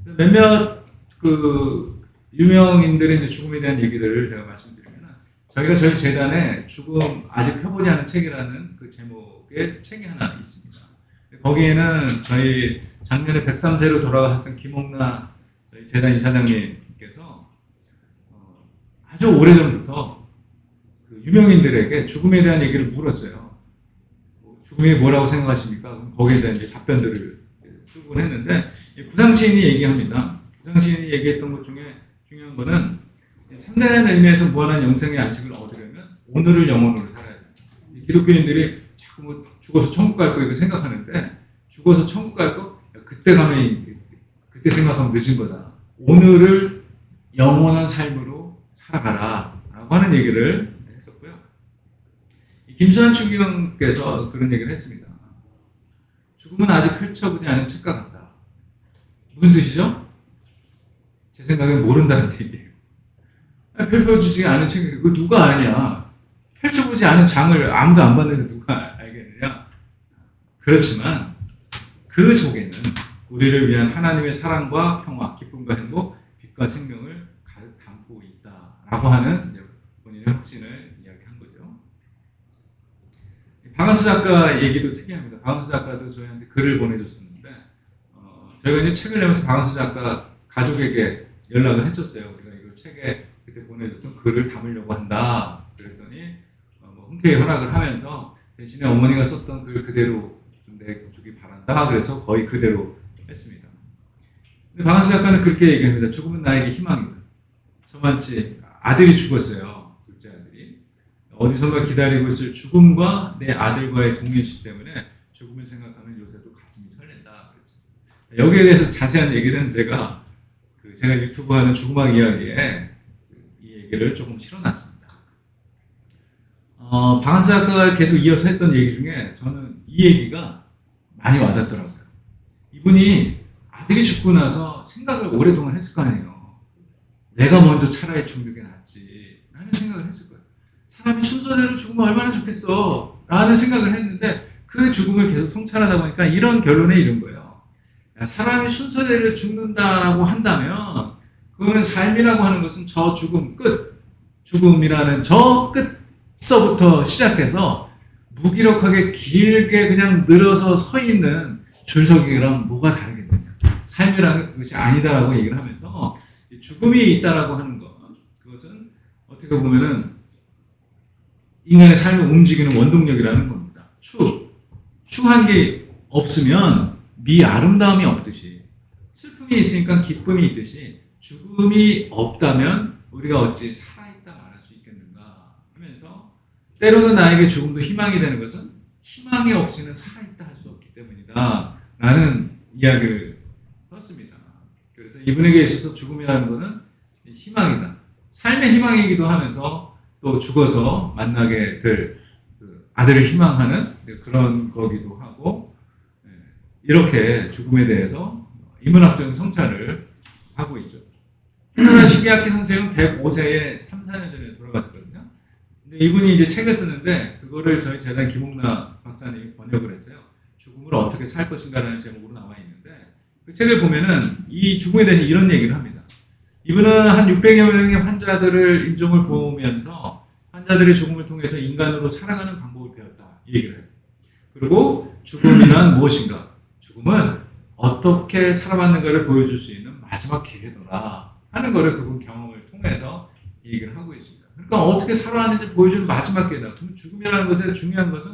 몇몇 그 유명인들의 이제 죽음에 대한 얘기들을 제가 말씀드리면 저희가 저희 재단에 죽음 아직 펴보지 않은 책이라는 그 제목의 책이 하나 있습니다. 거기에는 저희 작년에 103세로 돌아가셨던 김홍나 저희 재단 이사장님께서 아주 오래전부터 유명인들에게 죽음에 대한 얘기를 물었어요. 죽음이 뭐라고 생각하십니까? 그럼 거기에 대한 이제 답변들을 쓰곤 했는데 구상시인이 얘기합니다. 구상시인이 얘기했던 것 중에 중요한 거는 참된 의미에서 무한한 영생의 안식을 얻으려면 오늘을 영원으로 살아야 돼요. 기독교인들이 자꾸 뭐 죽어서 천국 갈 거 이거 생각하는데 죽어서 천국 갈 거 그때 생각하면 늦은 거다. 오늘을 영원한 삶으로 살아가라 라고 하는 얘기를 김수환 추기경께서 그런 얘기를 했습니다. 죽음은 아직 펼쳐보지 않은 책과 같다. 무슨 뜻이죠? 제 생각엔 모른다는 얘기예요. 펼쳐보지 않은 책이 그거 누가 아냐? 펼쳐보지 않은 장을 아무도 안 봤는데 누가 알겠느냐? 그렇지만 그 속에는 우리를 위한 하나님의 사랑과 평화, 기쁨과 행복, 빛과 생명을 가득 담고 있다라고 하는 본인의 확신을 이야기한 거죠. 박은수 작가 얘기도 특이합니다. 박은수 작가도 저희한테 글을 보내줬었는데 저희가 이제 책을 내면서 박은수 작가 가족에게 연락을 했었어요. 우리가 이거 책에 그때 보내줬던 글을 담으려고 한다. 그랬더니 뭐 흔쾌히 허락을 하면서 대신에 어머니가 썼던 글 그대로 좀 내주기 바란다. 그래서 거의 그대로 했습니다. 근데 박한수 작가는 그렇게 얘기합니다. 죽음은 나에게 희망이다. 저만치 아들이 죽었어요. 둘째 아들이. 어디선가 기다리고 있을 죽음과 내 아들과의 동일시 때문에 죽음을 생각하면 요새도 가슴이 설렌다. 그랬습니다. 여기에 대해서 자세한 얘기는 제가 유튜브 하는 죽음학 이야기에 이 얘기를 조금 실어놨습니다. 박한수 작가가 계속 이어서 했던 얘기 중에 저는 이 얘기가 많이 와닿더라고요. 이분이 아들이 죽고 나서 생각을 오랫동안 했을 거 아니에요. 내가 먼저 차라리 죽는 게 낫지 라는 생각을 했을 거예요. 사람이 순서대로 죽으면 얼마나 좋겠어 라는 생각을 했는데 그 죽음을 계속 성찰하다 보니까 이런 결론에 이른 거예요. 사람이 순서대로 죽는다라고 한다면 그거는 삶이라고 하는 것은 저 죽음 끝, 죽음이라는 저 끝서부터 시작해서 무기력하게 길게 그냥 늘어서 서 있는 줄서기랑 뭐가 다르겠느냐. 삶이라는 그것이 아니다라고 얘기를 하면서 죽음이 있다라고 하는 것, 그것은 어떻게 보면은 인간의 삶을 움직이는 원동력이라는 겁니다. 추한 게 없으면 아름다움이 없듯이, 슬픔이 있으니까 기쁨이 있듯이 죽음이 없다면 우리가 어찌 살아있다 말할 수 있겠는가 하면서 때로는 나에게 죽음도 희망이 되는 것은 희망이 없이는 살아있다 할 수 없기 때문이다 라는 이야기를 썼습니다. 그래서 이분에게 있어서 죽음이라는 것은 희망이다. 삶의 희망이기도 하면서 또 죽어서 만나게 될 아들을 희망하는 그런 거기도 하고, 이렇게 죽음에 대해서 인문학적인 성찰을 하고 있죠. 한나란 시계학기 선생은 105세에 3, 4년 전에 돌아가셨거든요. 근데 이분이 이제 책을 쓰는데 그거를 저희 재단 김홍나 박사님이 번역을 했어요. 죽음을 어떻게 살 것인가라는 제목으로 나와 있는데 그 책을 보면은 이 죽음에 대해서 이런 얘기를 합니다. 이분은 한 600여 명의 환자들을 인종을 보면서 환자들의 죽음을 통해서 인간으로 살아가는 방법을 배웠다. 이 얘기를 해요. 그리고 죽음이란 무엇인가? 죽음은 어떻게 살아왔는가를 보여줄 수 있는 마지막 기회더라 하는 거를 그분 경험을 통해서 얘기를 하고 있습니다. 그러니까 어떻게 살아왔는지 보여주는 마지막 기회다. 그럼 죽음이라는 것에 중요한 것은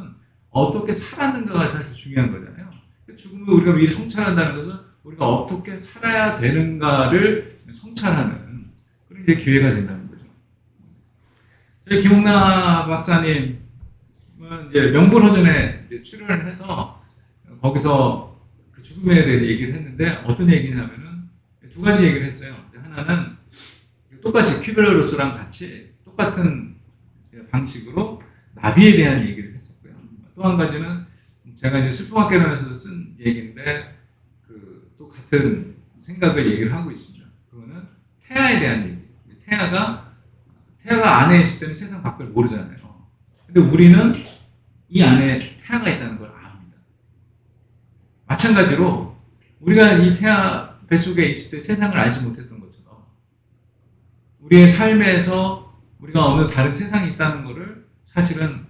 어떻게 살았는가가 사실 중요한 거잖아요. 죽음을 우리가 미리 성찰한다는 것은 우리가 어떻게 살아야 되는가를 성찰하는 그런 이제 기회가 된다는 거죠. 저희 김홍나 박사님은 이제 명불허전에 이제 출연을 해서 거기서 그 죽음에 대해서 얘기를 했는데 어떤 얘기냐면은 두 가지 얘기를 했어요. 하나는 똑같이 큐베르로스랑 같이 똑같은 방식으로 나비에 대한 얘기를 했었고요. 또 한 가지는 제가 이제 슬픔학개론에서 쓴 얘기인데 또 같은 생각을 얘기를 하고 있습니다. 그거는 태아에 대한 얘기. 태아가 안에 있을 때는 세상 밖을 모르잖아요. 근데 우리는 이 안에 태아가 있다는 걸 압니다. 마찬가지로 우리가 이 태아 뱃속에 있을 때 세상을 알지 못했던 것처럼 우리의 삶에서 우리가 어느 다른 세상이 있다는 것을 사실은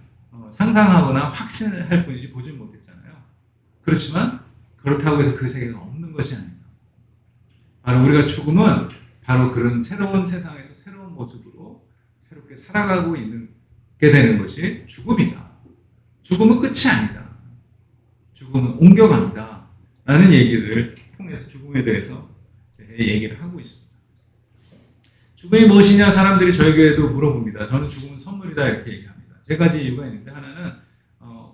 상상하거나 확신을 할 뿐이지 보지는 못했잖아요. 그렇지만 그렇다고 해서 그 세계는 없는 것이 아닙니다. 바로 우리가 죽음은 바로 그런 새로운 세상에서 새로운 모습으로 새롭게 살아가고 있게 되는 것이 죽음이다. 죽음은 끝이 아니다. 죽음은 옮겨간다. 라는 얘기를 통해서 죽음에 대해서 얘기를 하고 있습니다. 죽음이 무엇이냐 사람들이 저에게도 물어봅니다. 저는 죽음은 선물이다 이렇게 얘기합니다. 세 가지 이유가 있는데 하나는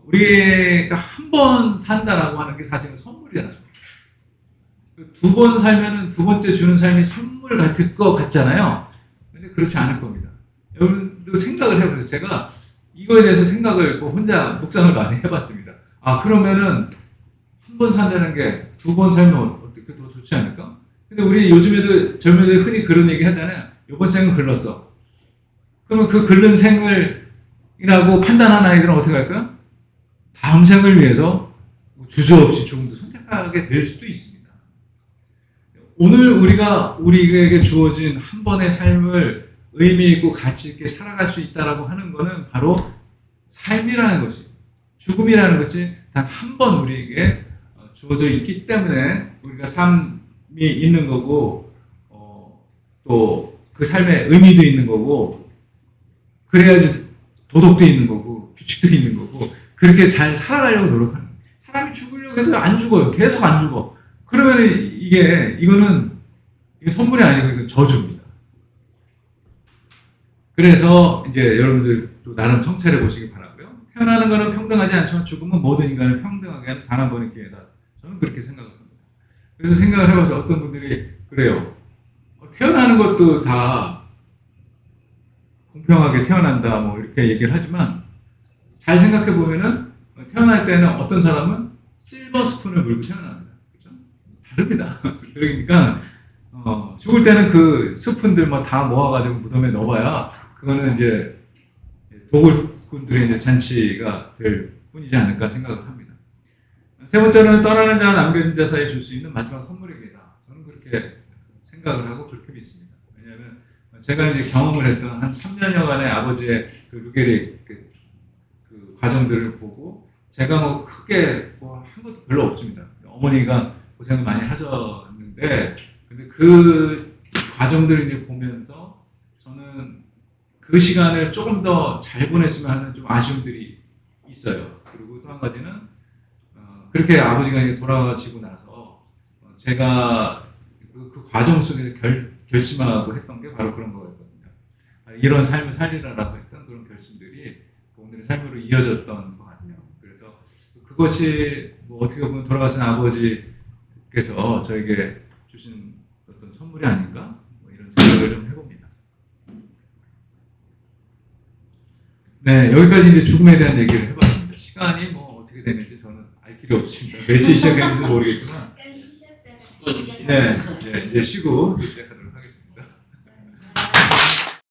우리가 한 번 산다라고 하는 게 사실은 선물이잖아요. 두 번 살면은 두 번째 주는 삶이 선물 같을 것 같잖아요. 근데 그렇지 않을 겁니다. 여러분도 생각을 해보세요. 제가 이거에 대해서 생각을 혼자 묵상을 많이 해봤습니다. 그러면은 한 번 산다는 게 두 번 살면 어떻게 더 좋지 않을까? 근데 우리 요즘에도 젊은이들 흔히 그런 얘기 하잖아요. 이번 생은 글렀어. 그러면 그 글른 생을이라고 판단한 아이들은 어떻게 할까요? 다음 생을 위해서 주저없이 죽음도 선택하게 될 수도 있습니다. 오늘 우리에게 주어진 한 번의 삶을 의미 있고 가치 있게 살아갈 수 있다라고 하는 것은 바로 삶이라는 것이, 죽음이라는 것이 단 한 번 우리에게 주어져 있기 때문에 우리가 삶이 있는 거고, 또 그 삶에 의미도 있는 거고, 그래야지 도덕도 있는 거고, 규칙도 있는 거고, 그렇게 잘 살아가려고 노력하는 거예요. 사람이 죽으려고 해도 안 죽어요. 계속 안 죽어. 그러면은 이거는 선물이 아니고 이건 저주입니다. 그래서 이제 여러분들 또 나름 성찰해 보시기 바라고요. 태어나는 것은 평등하지 않지만 죽음은 모든 인간을 평등하게 하는 단 한 번의 기회다. 저는 그렇게 생각을 합니다. 그래서 생각을 해봐서 어떤 분들이 그래요. 태어나는 것도 다 공평하게 태어난다 뭐 이렇게 얘기를 하지만 잘 생각해 보면은 태어날 때는 어떤 사람은 실버 스푼을 물고 태어납니다. 그렇죠? 다릅니다. 그러니까 죽을 때는 그 스푼들 다 모아가지고 무덤에 넣어봐야 그거는 이제 도굴꾼들의 이제 잔치가 될 뿐이지 않을까 생각을 합니다. 세 번째는 떠나는 자와 남겨진 자 사이에 줄 수 있는 마지막 선물이다. 저는 그렇게 생각을 하고 그렇게 믿습니다. 왜냐하면 제가 이제 경험을 했던 한 3년여간의 아버지의 그 루게릭 그 과정들을 보고 제가 뭐 크게 뭐 한 것도 별로 없습니다. 어머니가 고생을 많이 하셨는데 근데 그 과정들을 이제 보면서 저는 그 시간을 조금 더 잘 보냈으면 하는 좀 아쉬움들이 있어요. 그리고 또 한 가지는 그렇게 아버지가 이제 돌아가시고 나서 제가 그 과정 속에서 결심하고 했던 게 바로 그런 거였거든요. 이런 삶을 살리라라고 했던 그런 결심들이 오늘의 삶으로 이어졌던 것 같아요. 그래서 그것이 뭐 어떻게 보면 돌아가신 아버지께서 저에게 주신 어떤 선물이 아닌가 뭐 이런 생각을 좀 해봅니다. 네, 여기까지 이제 죽음에 대한 얘기를 해봤습니다. 시간이 뭐 어떻게 되는지 저는 알 길이 없습니다. 몇 시에 시작했는지 모르겠지만, 네, 이제 쉬고 시작하도록.